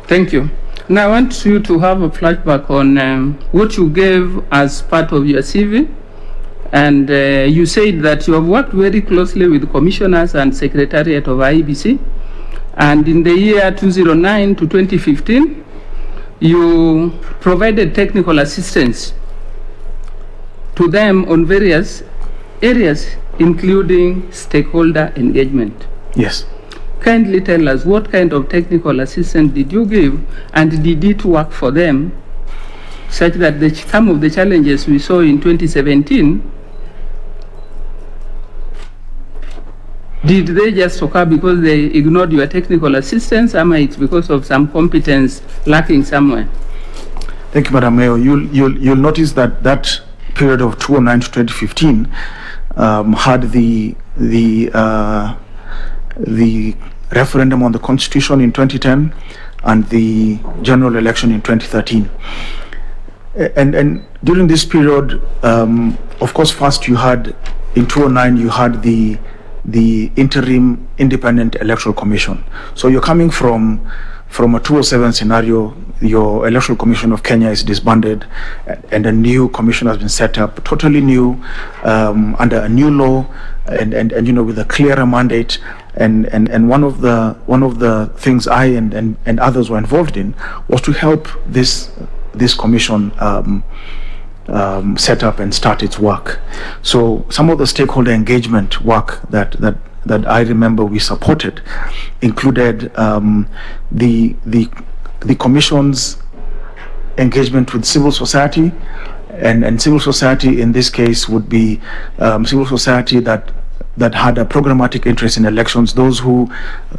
F: thank you. Now I want you to have a flashback on what you gave as part of your CV. And you said that you have worked very closely with commissioners and secretariat of IEBC. And in the year 2009 to 2015, you provided technical assistance to them on various areas, including stakeholder engagement.
A: Yes.
F: Kindly tell us, what kind of technical assistance did you give, and did it work for them, such that some of the challenges we saw in 2017, did they just occur because they ignored your technical assistance, or it's because of some competence lacking somewhere?
A: Thank you, Madam Mayor. You'll notice that period of 2009 to 2015 had the referendum on the Constitution in 2010 and the general election in 2013. And during this period, of course, first you had, in 2009, you had the interim independent electoral commission. So you're coming from a 2007 scenario. Your Electoral Commission of Kenya is disbanded, and a new commission has been set up, totally new, under a new law, and with a clearer mandate. And one of the things I and others were involved in was to help this commission set up and start its work. So some of the stakeholder engagement work that I remember we supported included the commission's engagement with civil society, and civil society in this case would be civil society that had a programmatic interest in elections, those who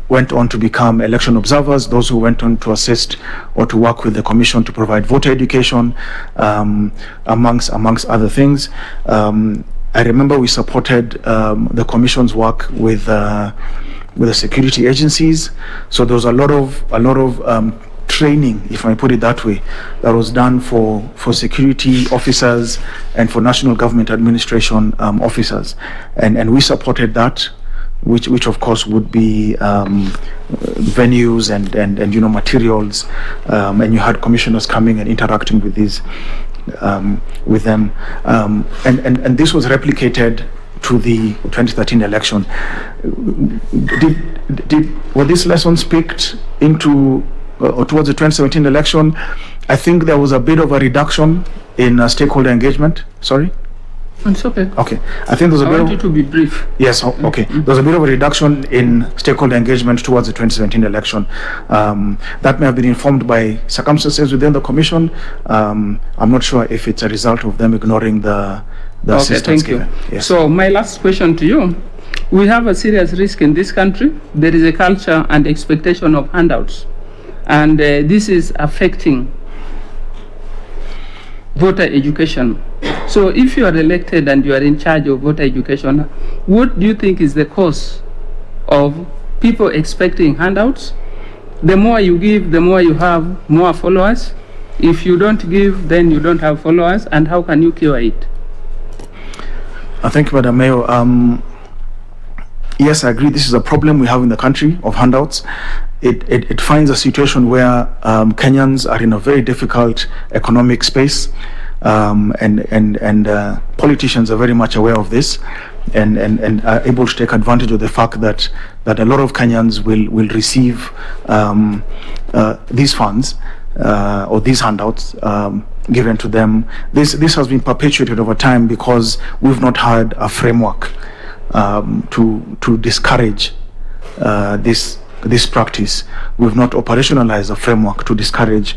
A: went on to become election observers, those who went on to assist or to work with the commission to provide voter education, amongst other things. I remember we supported the commission's work with the security agencies. So there was a lot of training, if I put it that way, that was done for security officers and for national government administration officers, and we supported that, which of course would be venues and materials, and you had commissioners coming and interacting with these with them, and this was replicated to the 2013 election. Were these lessons picked into or towards the 2017 election? I think there was a bit of a reduction in stakeholder engagement. Sorry?
F: It's okay.
A: Okay. I think there's a bit
F: I want you to be brief.
A: Yes, okay. There's a bit of a reduction in stakeholder engagement towards the 2017 election. That may have been informed by circumstances within the commission. I'm not sure if it's a result of them ignoring the assistance given. Yes.
F: So my last question to you. We have a serious risk in this country. There is a culture and expectation of handouts. And this is affecting voter education. So if you are elected and you are in charge of voter education, what do you think is the cause of people expecting handouts? The more you give, the more you have more followers. If you don't give, then you don't have followers. And how can you cure it?
A: Thank you, Madam Mayor. Yes, I agree. This is a problem we have in the country of handouts. It finds a situation where Kenyans are in a very difficult economic space, and politicians are very much aware of this, and are able to take advantage of the fact that a lot of Kenyans will receive these funds or these handouts given to them. This has been perpetuated over time because we've not had a framework to discourage this practice. We've not operationalized a framework to discourage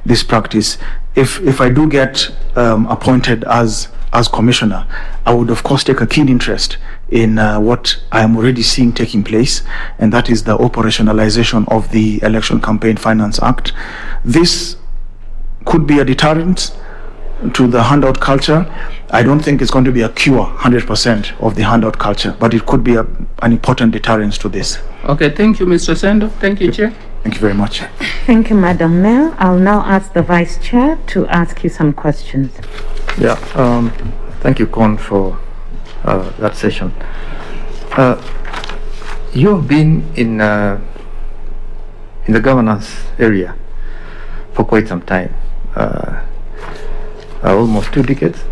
A: this practice. If I do get appointed as commissioner, I would of course take a keen interest in what I am already seeing taking place, and that is the operationalization of the Election Campaign Finance Act. This could be a deterrent to the handout culture. I don't think it's going to be a cure 100% of the handout culture, but it could be an important deterrent to this.
F: Okay, thank you, Mr. Sendo. Thank you, Chair.
A: Thank you very much.
B: Thank you, Madam Mayor. I'll now ask the Vice Chair to ask you some questions.
E: Yeah, thank you, Con, for that session. You've been in the governance area for quite some time, almost 2 decades.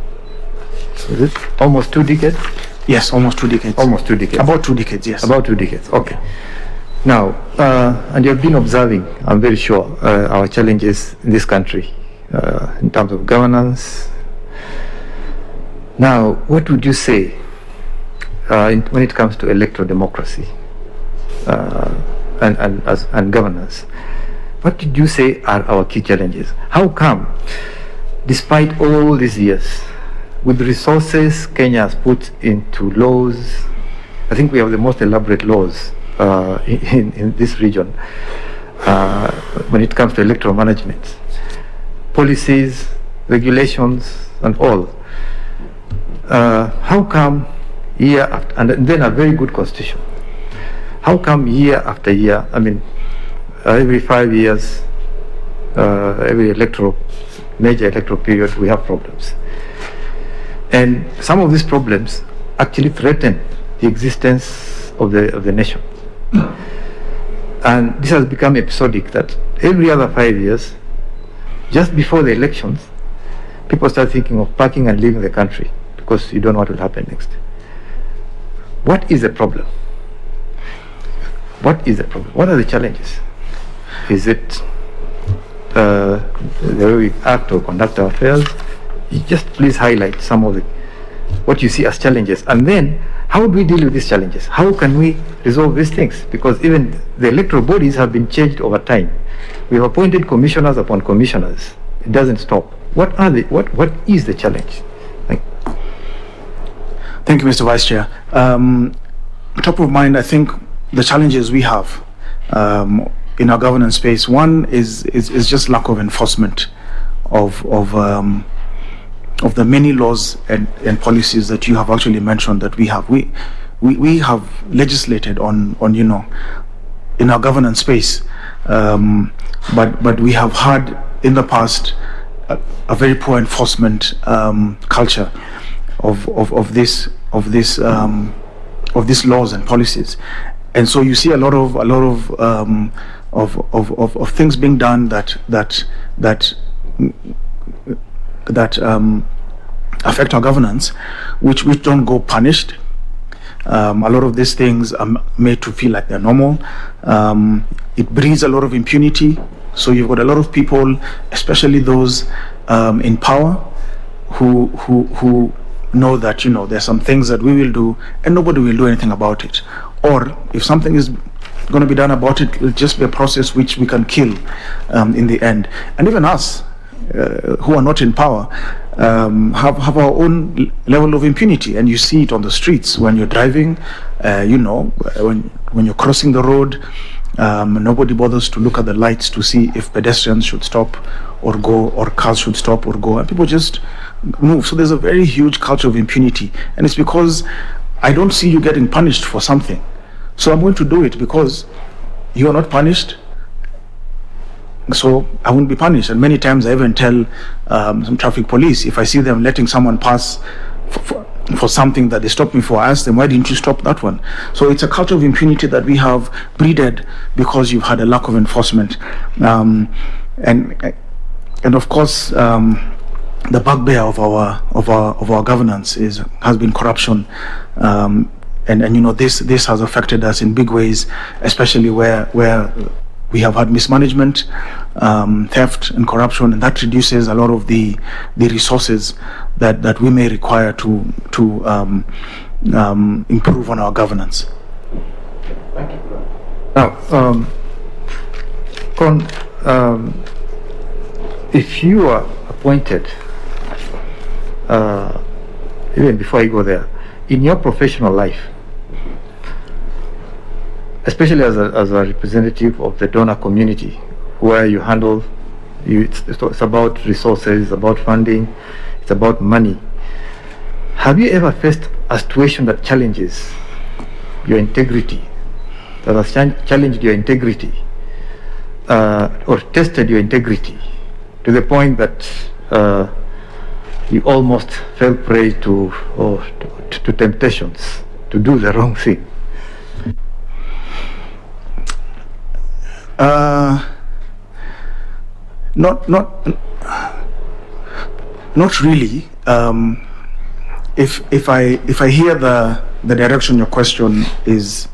E: Is it almost 2 decades?
A: Yes, almost 2 decades.
E: Almost 2 decades.
A: About 2 decades, yes.
E: About 2 decades. Okay. Now, and you've been observing, I'm very sure, our challenges in this country in terms of governance. Now, what would you say when it comes to electoral democracy and governance? What did you say are our key challenges? How come, despite all these years, with the resources Kenya has put into laws, I think we have the most elaborate laws in this region when it comes to electoral management, policies, regulations, and all. How come year after, and then a very good constitution, how come year after year, I mean, every 5 years, every major electoral period, we have problems. And some of these problems actually threaten the existence of the nation. And this has become episodic, that every other 5 years, just before the elections, people start thinking of packing and leaving the country because you don't know what will happen next. What is the problem? What is the problem? What are the challenges? Is it the way we act or conduct our affairs? Just please highlight some of what you see as challenges, and then how do we deal with these challenges? How can we resolve these things? Because even the electoral bodies have been changed over time. We have appointed commissioners upon commissioners. It doesn't stop. What is the challenge?
A: Thank you, Mr. Vice Chair. Top of mind, I think the challenges we have in our governance space, one is just lack of enforcement of the many laws and policies that you have actually mentioned that we have. We have legislated on in our governance space, but we have had in the past a very poor enforcement culture of these laws and policies, and so you see a lot of things being done that affect our governance, which don't go punished. A lot of these things are made to feel like they're normal. It breeds a lot of impunity. So you've got a lot of people, especially those in power, who know that there's some things that we will do and nobody will do anything about it. Or if something is going to be done about it, it'll just be a process which we can kill in the end. And even us, who are not in power, have our own level of impunity, and you see it on the streets when you're driving. When you're crossing the road, nobody bothers to look at the lights to see if pedestrians should stop or go, or cars should stop or go, and people just move. So there's a very huge culture of impunity, and it's because I don't see you getting punished for something, so I'm going to do it because you are not punished. So I won't be punished. And many times I even tell some traffic police, if I see them letting someone pass for something that they stopped me for, I ask them, why didn't you stop that one? So it's a culture of impunity that we have breeded because you've had a lack of enforcement. And of course, the bugbear of our governance has been corruption, and you know this has affected us in big ways, especially where we have had mismanagement, theft, and corruption, and that reduces a lot of the resources that we may require to improve on our governance.
G: Thank you. Now, Con, if you are appointed, even before I go there, in your professional life, especially as a representative of the donor community, where you handle, it's about resources, it's about funding, it's about money. Have you ever faced a situation that challenges your integrity, that has challenged your integrity, or tested your integrity to the point that you almost fell prey to temptations to do the wrong thing?
A: Not really. If I hear the direction your question is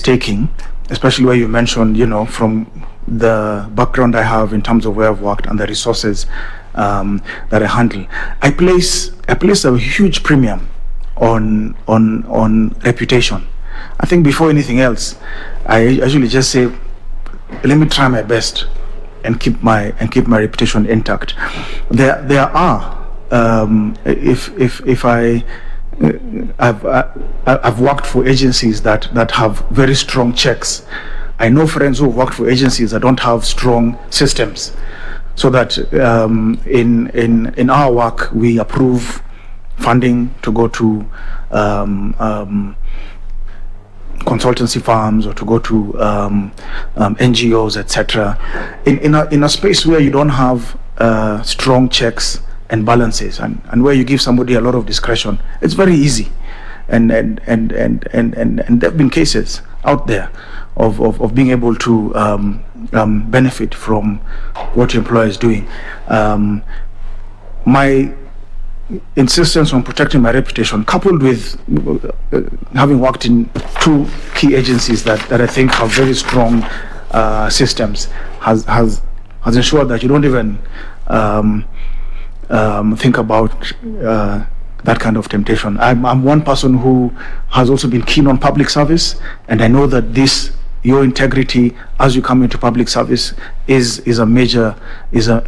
A: taking, especially where you mentioned, you know, from the background I have in terms of where I've worked and the resources that I handle, I place a huge premium on reputation. I think before anything else, I usually just say, let me try my best and keep my reputation intact. There are if I've worked for agencies that have very strong checks. I know friends who have worked for agencies that don't have strong systems, so that in our work we approve funding to go to consultancy firms or to go to NGOs, etc. In a space where you don't have strong checks and balances, and where you give somebody a lot of discretion, it's very easy. And there have been cases out there of being able to benefit from what your employer is doing. My insistence on protecting my reputation, coupled with having worked in two key agencies that I think have very strong systems, has ensured that you don't even think about that kind of temptation. I'm one person who has also been keen on public service, and I know that your integrity as you come into public service is a major issue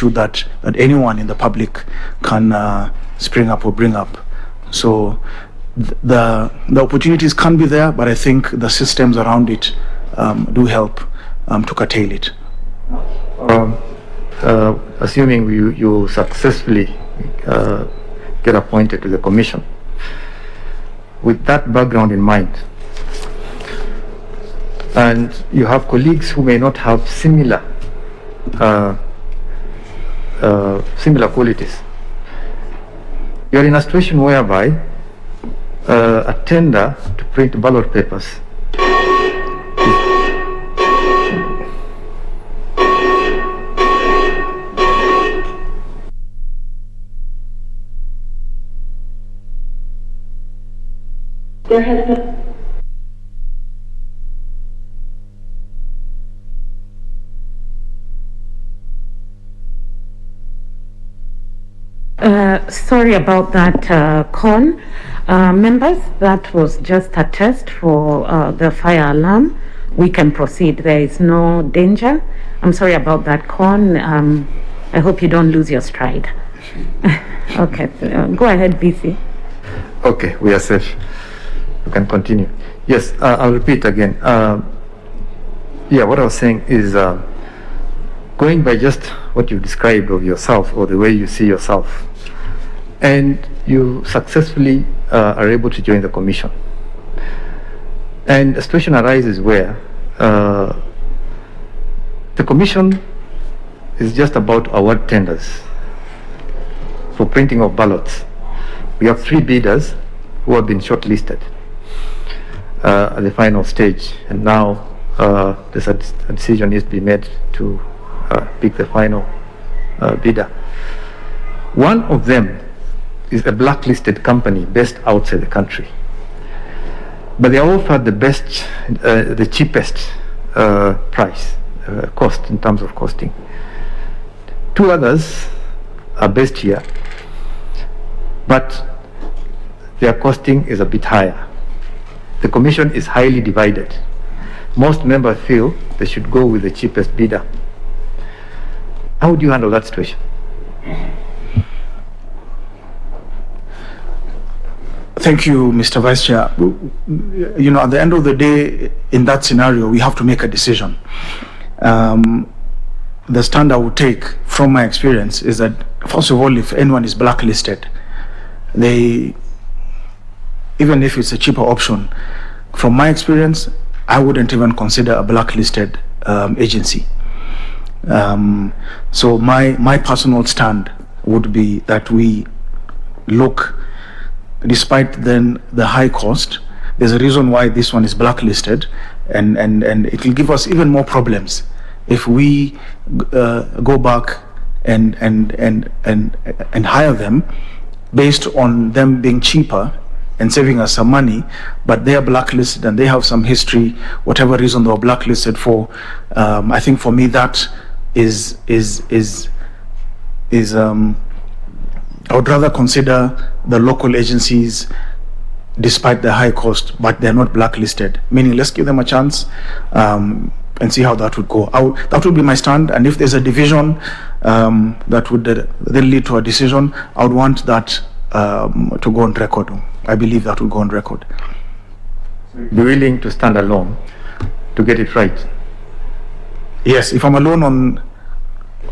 A: that anyone in the public can spring up or bring up. So the opportunities can be there, but I think the systems around it do help to curtail it.
G: Assuming you successfully get appointed to the commission, with that background in mind, and you have colleagues who may not have similar qualities, you're in a situation whereby a tender to print ballot papers
B: Sorry about that, Con. Members, that was just a test for the fire alarm. We can proceed. There is no danger. I'm sorry about that, Con. I hope you don't lose your stride. Okay, go ahead, VC.
G: Okay, we are safe. You can continue. Yes, I'll repeat again. Yeah, what I was saying is, going by just what you described of yourself or the way you see yourself, and you successfully are able to join the commission, and a situation arises where the commission is just about award tenders for printing of ballots. We have 3 bidders who have been shortlisted at the final stage, and now a decision needs to be made to pick the final bidder. One of them is a blacklisted company based outside the country, but they offered the cheapest price, cost in terms of costing. Two others are based here, but their costing is a bit higher. The commission is highly divided. Most members feel they should go with the cheapest bidder. How would you handle that situation?
A: Thank you, Mr. Vice Chair. You know, at the end of the day, in that scenario, we have to make a decision. The stand I would take from my experience is that, first of all, if anyone is blacklisted, even if it's a cheaper option, from my experience, I wouldn't even consider a blacklisted agency. So my personal stand would be that we look, despite then the high cost, there's a reason why this one is blacklisted, and it will give us even more problems if we go back and hire them based on them being cheaper and saving us some money, but they are blacklisted and they have some history, whatever reason they were blacklisted for. I think for me that is I would rather consider the local agencies despite the high cost, but they're not blacklisted. Meaning, let's give them a chance and see how that would go. That would be my stand. And if there's a division that would then lead to a decision, I would want that to go on record. I believe that would go on record.
G: Be willing to stand alone to get it right?
A: Yes, if I'm alone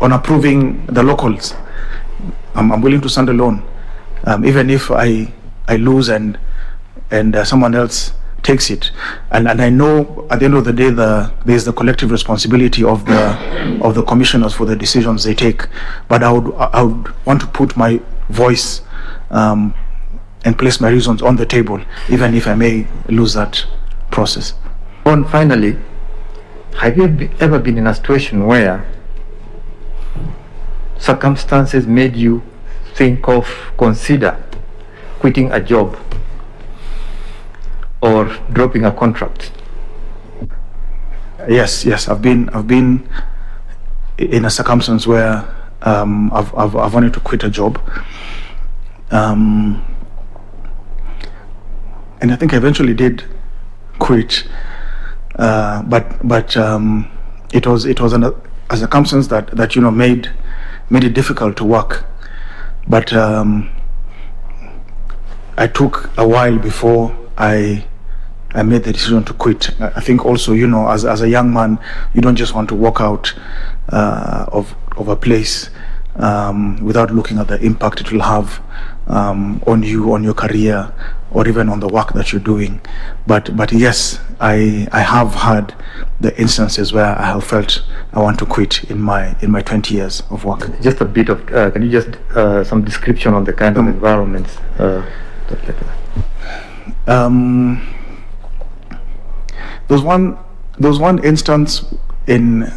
A: on approving the locals, I'm willing to stand alone, even if I lose and someone else takes it. And I know at the end of the day there's the collective responsibility of the commissioners for the decisions they take. But I would want to put my voice and place my reasons on the table, even if I may lose that process.
G: And finally, have you ever been in a situation where circumstances made you consider quitting a job or dropping a contract?
A: Yes, I've been in a circumstance where I've wanted to quit a job, and I think I eventually did quit, but it was a circumstance that you know made it difficult to work. But I took a while before I made the decision to quit. I think also, you know, as a young man, you don't just want to walk out of a place without looking at the impact it will have on you, on your career, or even on the work that you're doing. But yes, I have had the instances where I have felt I want to quit in my 20 years of work.
G: Just a bit of can you just some description on the kind of environments that led to that? There's one instance and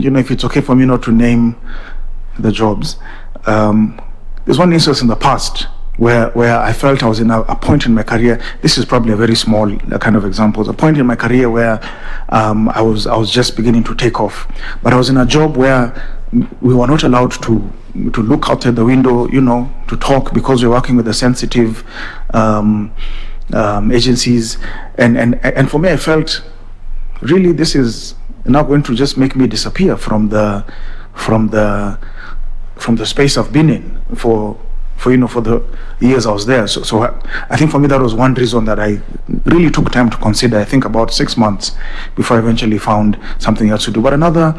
G: you know, if it's okay for me not to name the jobs, there's one instance in the past where I felt I was in a point in my career. This is probably a very small kind of example. A point in my career where I was just beginning to take off, but I was in a job where we were not allowed to look outside the window, you know, to talk, because we're working with the sensitive agencies, and for me, I felt really this is now going to just make me disappear from the space I've been in for the years I was there. So I think for me that was one reason that I really took time to consider. I think about 6 months before I eventually found something else to do. But another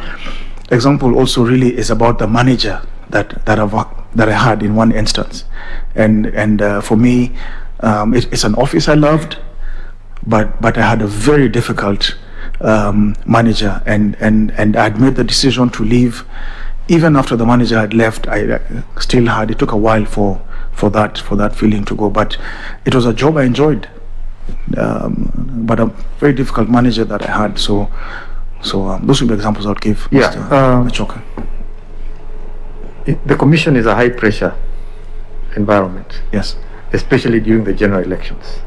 G: example also really is about the manager that I had in one instance, and for me it's an office I loved, but I had a very difficult manager, and I had made the decision to leave. Even after the manager had left, I still had, it took a while for that feeling to go, but it was a job I enjoyed, but a very difficult manager that I had. So those would be examples I would give. Yeah.
A: Mr. Machoka.
G: The commission is a high pressure environment,
A: Yes.
G: especially during the general elections.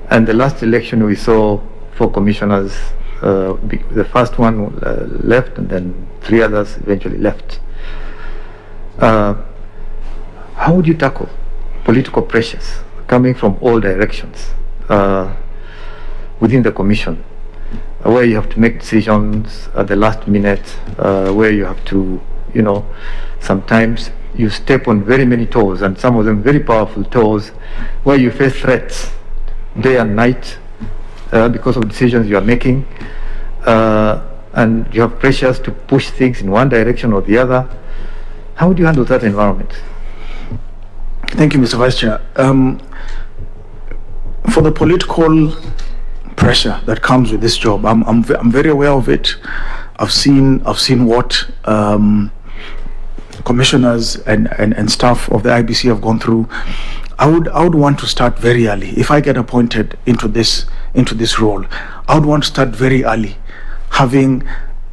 G: And the last election we saw 4 commissioners, the first one left, and then 3 others eventually left. How would you tackle political pressures coming from all directions within the commission, where you have to make decisions at the last minute, where you have to, sometimes you step on very many toes, and some of them very powerful toes, where you face threats day and night because of decisions you are making, and you have pressures to push things in one direction or the other. How would you handle that environment?
A: Thank you, Mr. Vice Chair. For the political pressure that comes with this job, I'm very aware of it. I've seen what commissioners and staff of the IEBC have gone through. I would want to start very early. If I get appointed into this role, I would want to start very early, having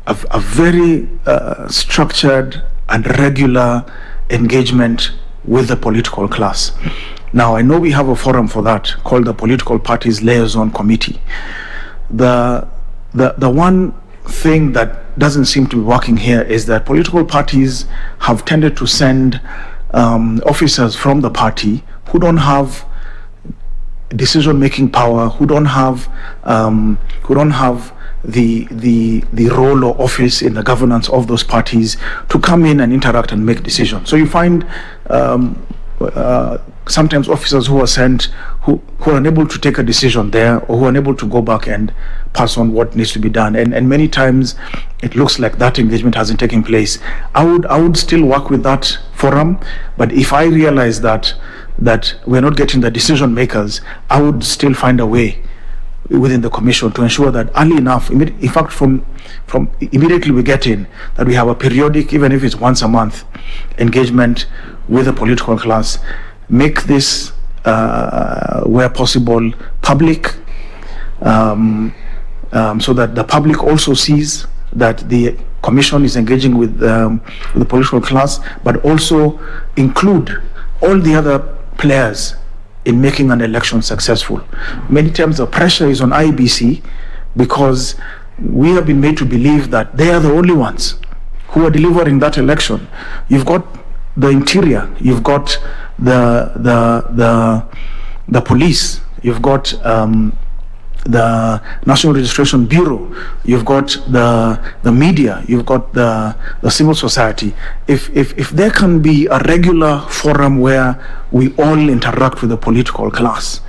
A: a very structured and regular engagement with the political class. Now, I know we have a forum for that called the Political Parties Liaison Committee. The one thing that doesn't seem to be working here is that political parties have tended to send officers from the party who don't have decision-making power, who don't have the role or office in the governance of those parties to come in and interact and make decisions. So you find sometimes officers who are sent who are unable to take a decision there, or who are unable to go back and pass on what needs to be done. And many times it looks like that engagement hasn't taken place. I would still work with that forum, but if I realize that we're not getting the decision makers, I would still find a way within the commission to ensure that early enough, in fact from immediately we get in, that we have a periodic, even if it's once a month, engagement with the political class. Make this where possible public, so that the public also sees that the commission is engaging with the political class, but also include all the other players in making an election successful. Many times the pressure is on IEBC because we have been made to believe that they are the only ones who are delivering that election. You've got the interior, you've got the police, you've got the National Registration Bureau, you've got the media, you've got the civil society. If there can be a regular forum where we all interact with the political class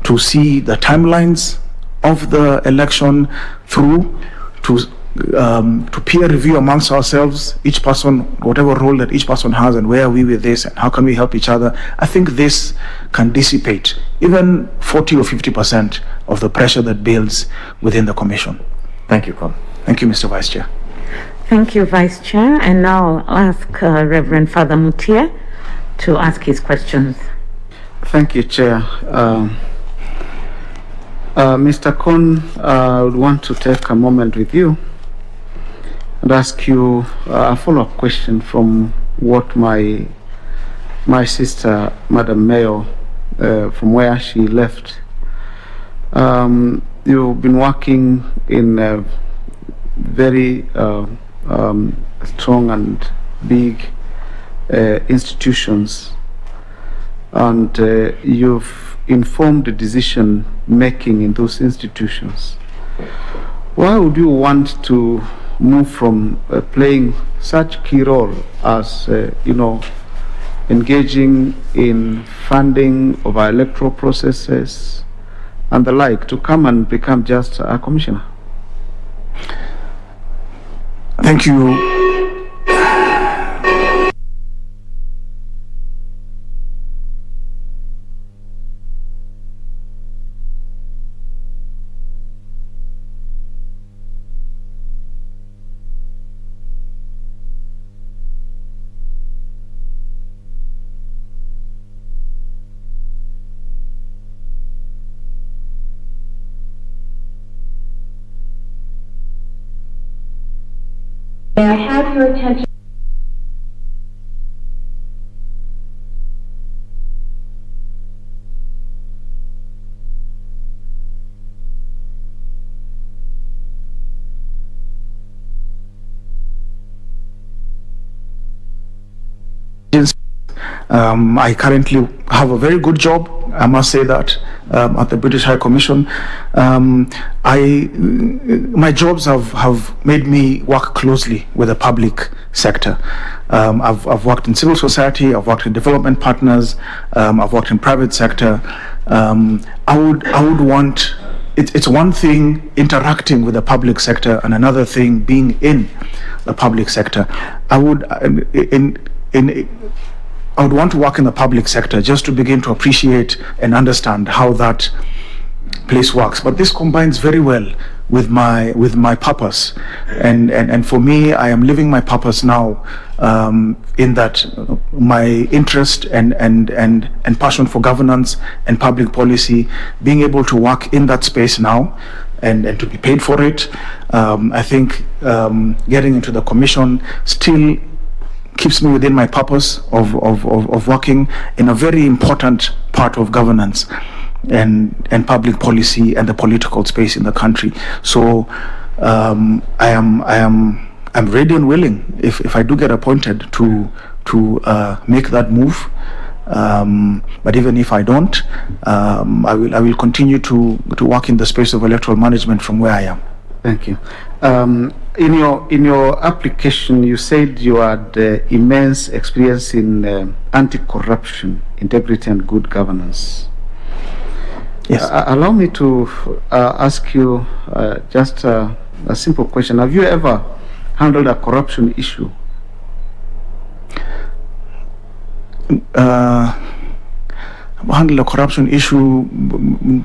A: to see the timelines of the election through to peer review amongst ourselves, each person, whatever role that each person has, and where are we with this, and how can we help each other, I think this can dissipate even 40 or 50% of the pressure that builds within the commission.
G: Thank you, Con.
A: Thank you, Mr. Vice Chair.
B: Thank you, Vice Chair. And now I'll ask Reverend Father Mutia to ask his questions.
F: Thank you, Chair. Mr. Kon, I would want to take a moment with you and ask you a follow-up question from what my sister, Madam Mayo, from where she left. You've been working in very strong and big institutions, and you've informed the decision making in those institutions. Why would you want to move from playing such key role as engaging in funding of our electoral processes and the like, to come and become just a commissioner?
A: Thank you.
H: May I have your attention?
A: I currently have a very good job, I must say that, at the British High Commission. My jobs have made me work closely with the public sector. I've worked in civil society, I've worked in development partners, I've worked in private sector. I would want, it's one thing interacting with the public sector and another thing being in the public sector. I would want to work in the public sector just to begin to appreciate and understand how that place works. But this combines very well with my purpose, and for me, I am living my purpose now, in that my interest and passion for governance and public policy, being able to work in that space now and to be paid for it. I think getting into the commission still keeps me within my purpose of working in a very important part of governance and public policy and the political space in the country. So I'm ready and willing, if I do get appointed, to make that move. But even if I don't, I will continue to work in the space of electoral management from where I am.
H: Thank you. In your application, you said you had immense experience in anti-corruption, integrity, and good governance.
A: Yes.
H: Allow me to ask you just a simple question. Have you ever handled a corruption issue?
A: Handle a corruption issue?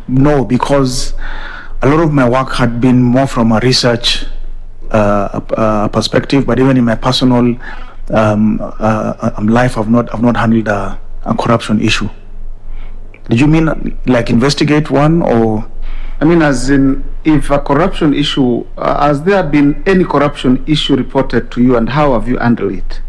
A: No, because a lot of my work had been more from a research perspective. But even in my personal life, I've not handled a corruption issue. Did you mean like investigate one, or?
H: I mean, as in, if a corruption issue, has there been any corruption issue reported to you, and how have you handled it?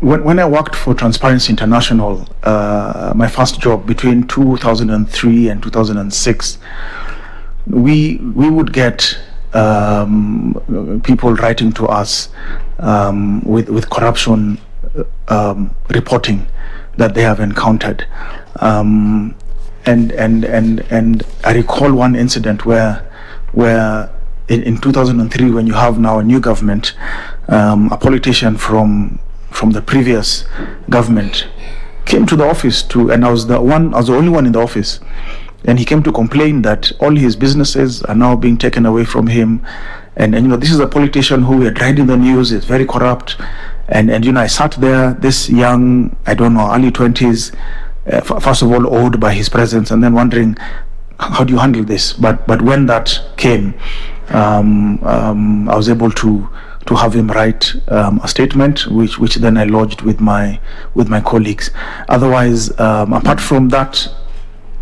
A: When I worked for Transparency International, my first job between 2003 and 2006, we would get people writing to us with corruption reporting that they have encountered, and I recall one incident where in 2003, when you have now a new government, a politician from the previous government came to the office and I was the only one in the office, and he came to complain that all his businesses are now being taken away from him, and this is a politician who we had read in the news is very corrupt, and I sat there, this young, I don't know, early 20s, first of all awed by his presence, and then wondering, how do you handle this? But when that came, I was able to have him write a statement, which then I lodged with my colleagues. Otherwise, apart from that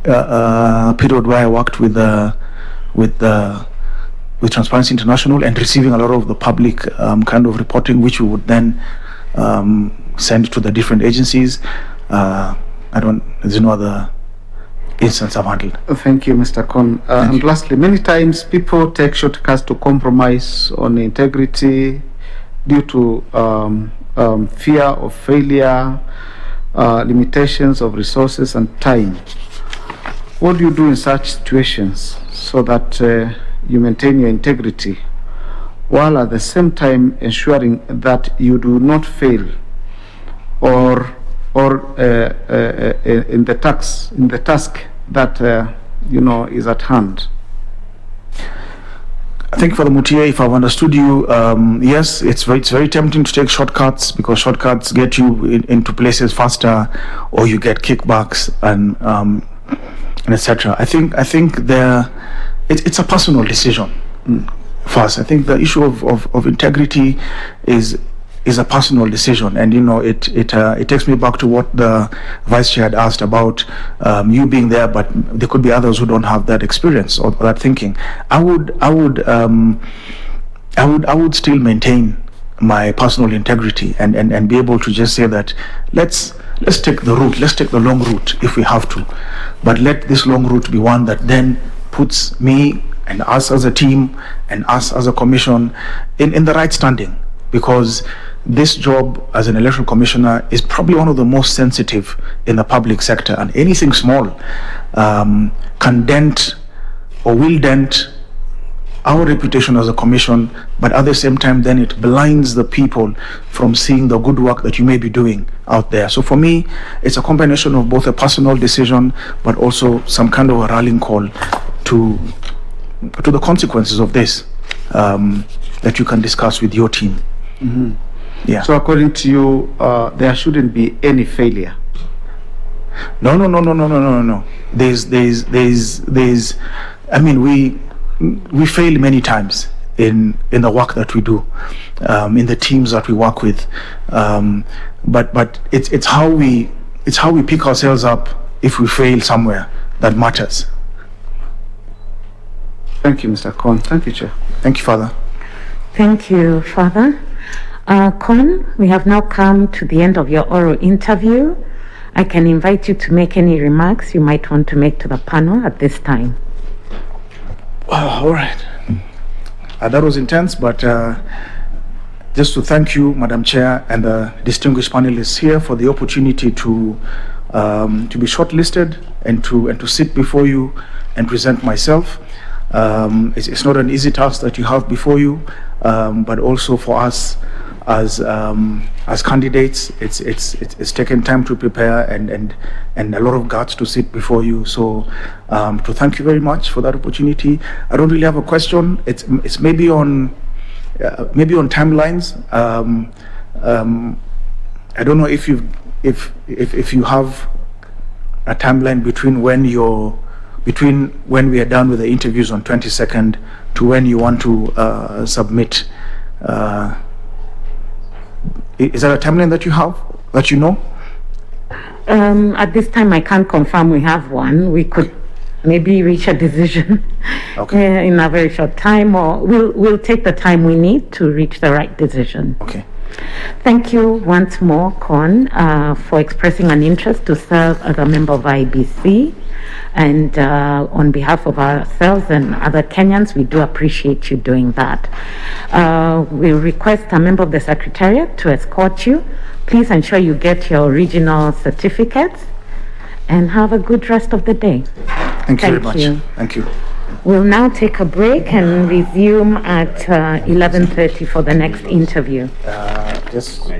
A: period where I worked with Transparency International and receiving a lot of the public kind of reporting, which we would then send to the different agencies, there's no other instance I've handled.
H: Thank you, Mr. Kon. And lastly, many times people take shortcuts to compromise on integrity due to fear of failure, limitations of resources and time. What do you do in such situations so that you maintain your integrity while at the same time ensuring that you do not fail or in the task that is at hand?
A: I think for the Mutie, if I've understood you, yes, it's very tempting to take shortcuts, because shortcuts get you into places faster, or you get kickbacks and etc. I think it's a personal decision. First, I think the issue of integrity is a personal decision, and it takes me back to what the vice chair had asked about you being there, but there could be others who don't have that experience or that thinking. I would still maintain my personal integrity and be able to just say that let's take the route, let's take the long route if we have to, but let this long route be one that then puts me and us as a team and us as a commission in the right standing, because this job as an electoral commissioner is probably one of the most sensitive in the public sector, and anything small can dent or will dent our reputation as a commission, but at the same time then it blinds the people from seeing the good work that you may be doing out there. So for me, it's a combination of both a personal decision but also some kind of a rallying call to the consequences of this that you can discuss with your team. Yeah.
H: So according to you, there shouldn't be any failure.
A: No. There's I mean, we fail many times in the work that we do, in the teams that we work with, but it's how we pick ourselves up if we fail somewhere that matters.
H: Thank you, Mr. Kon. Thank you, Chair.
A: Thank you, Father.
B: Thank you, Father. Kon, we have now come to the end of your oral interview. I can invite you to make any remarks you might want to make to the panel at this time.
A: All right. That was intense, but just to thank you, Madam Chair, and the distinguished panelists here for the opportunity to be shortlisted and to sit before you and present myself. It's not an easy task that you have before you, but also for us as candidates, it's taken time to prepare and a lot of guts to sit before you. So to thank you very much for that opportunity. I don't really have a question. It's maybe on timelines. I don't know if you have a timeline between when we are done with the interviews on 22nd to when you want to submit. Is there a timeline that you have, that you know?
B: At this time, I can't confirm we have one. We could maybe reach a decision in a very short time, or we'll take the time we need to reach the right decision.
A: Okay.
B: Thank you once more, Kon, for expressing an interest to serve as a member of IEBC. And on behalf of ourselves and other Kenyans, we do appreciate you doing that. We'll request a member of the Secretariat to escort you. Please ensure you get your original certificates and have a good rest of the day.
A: Thank you very much. Thank you.
B: We'll now take a break and resume at 11:30 for the next interview.
A: Just.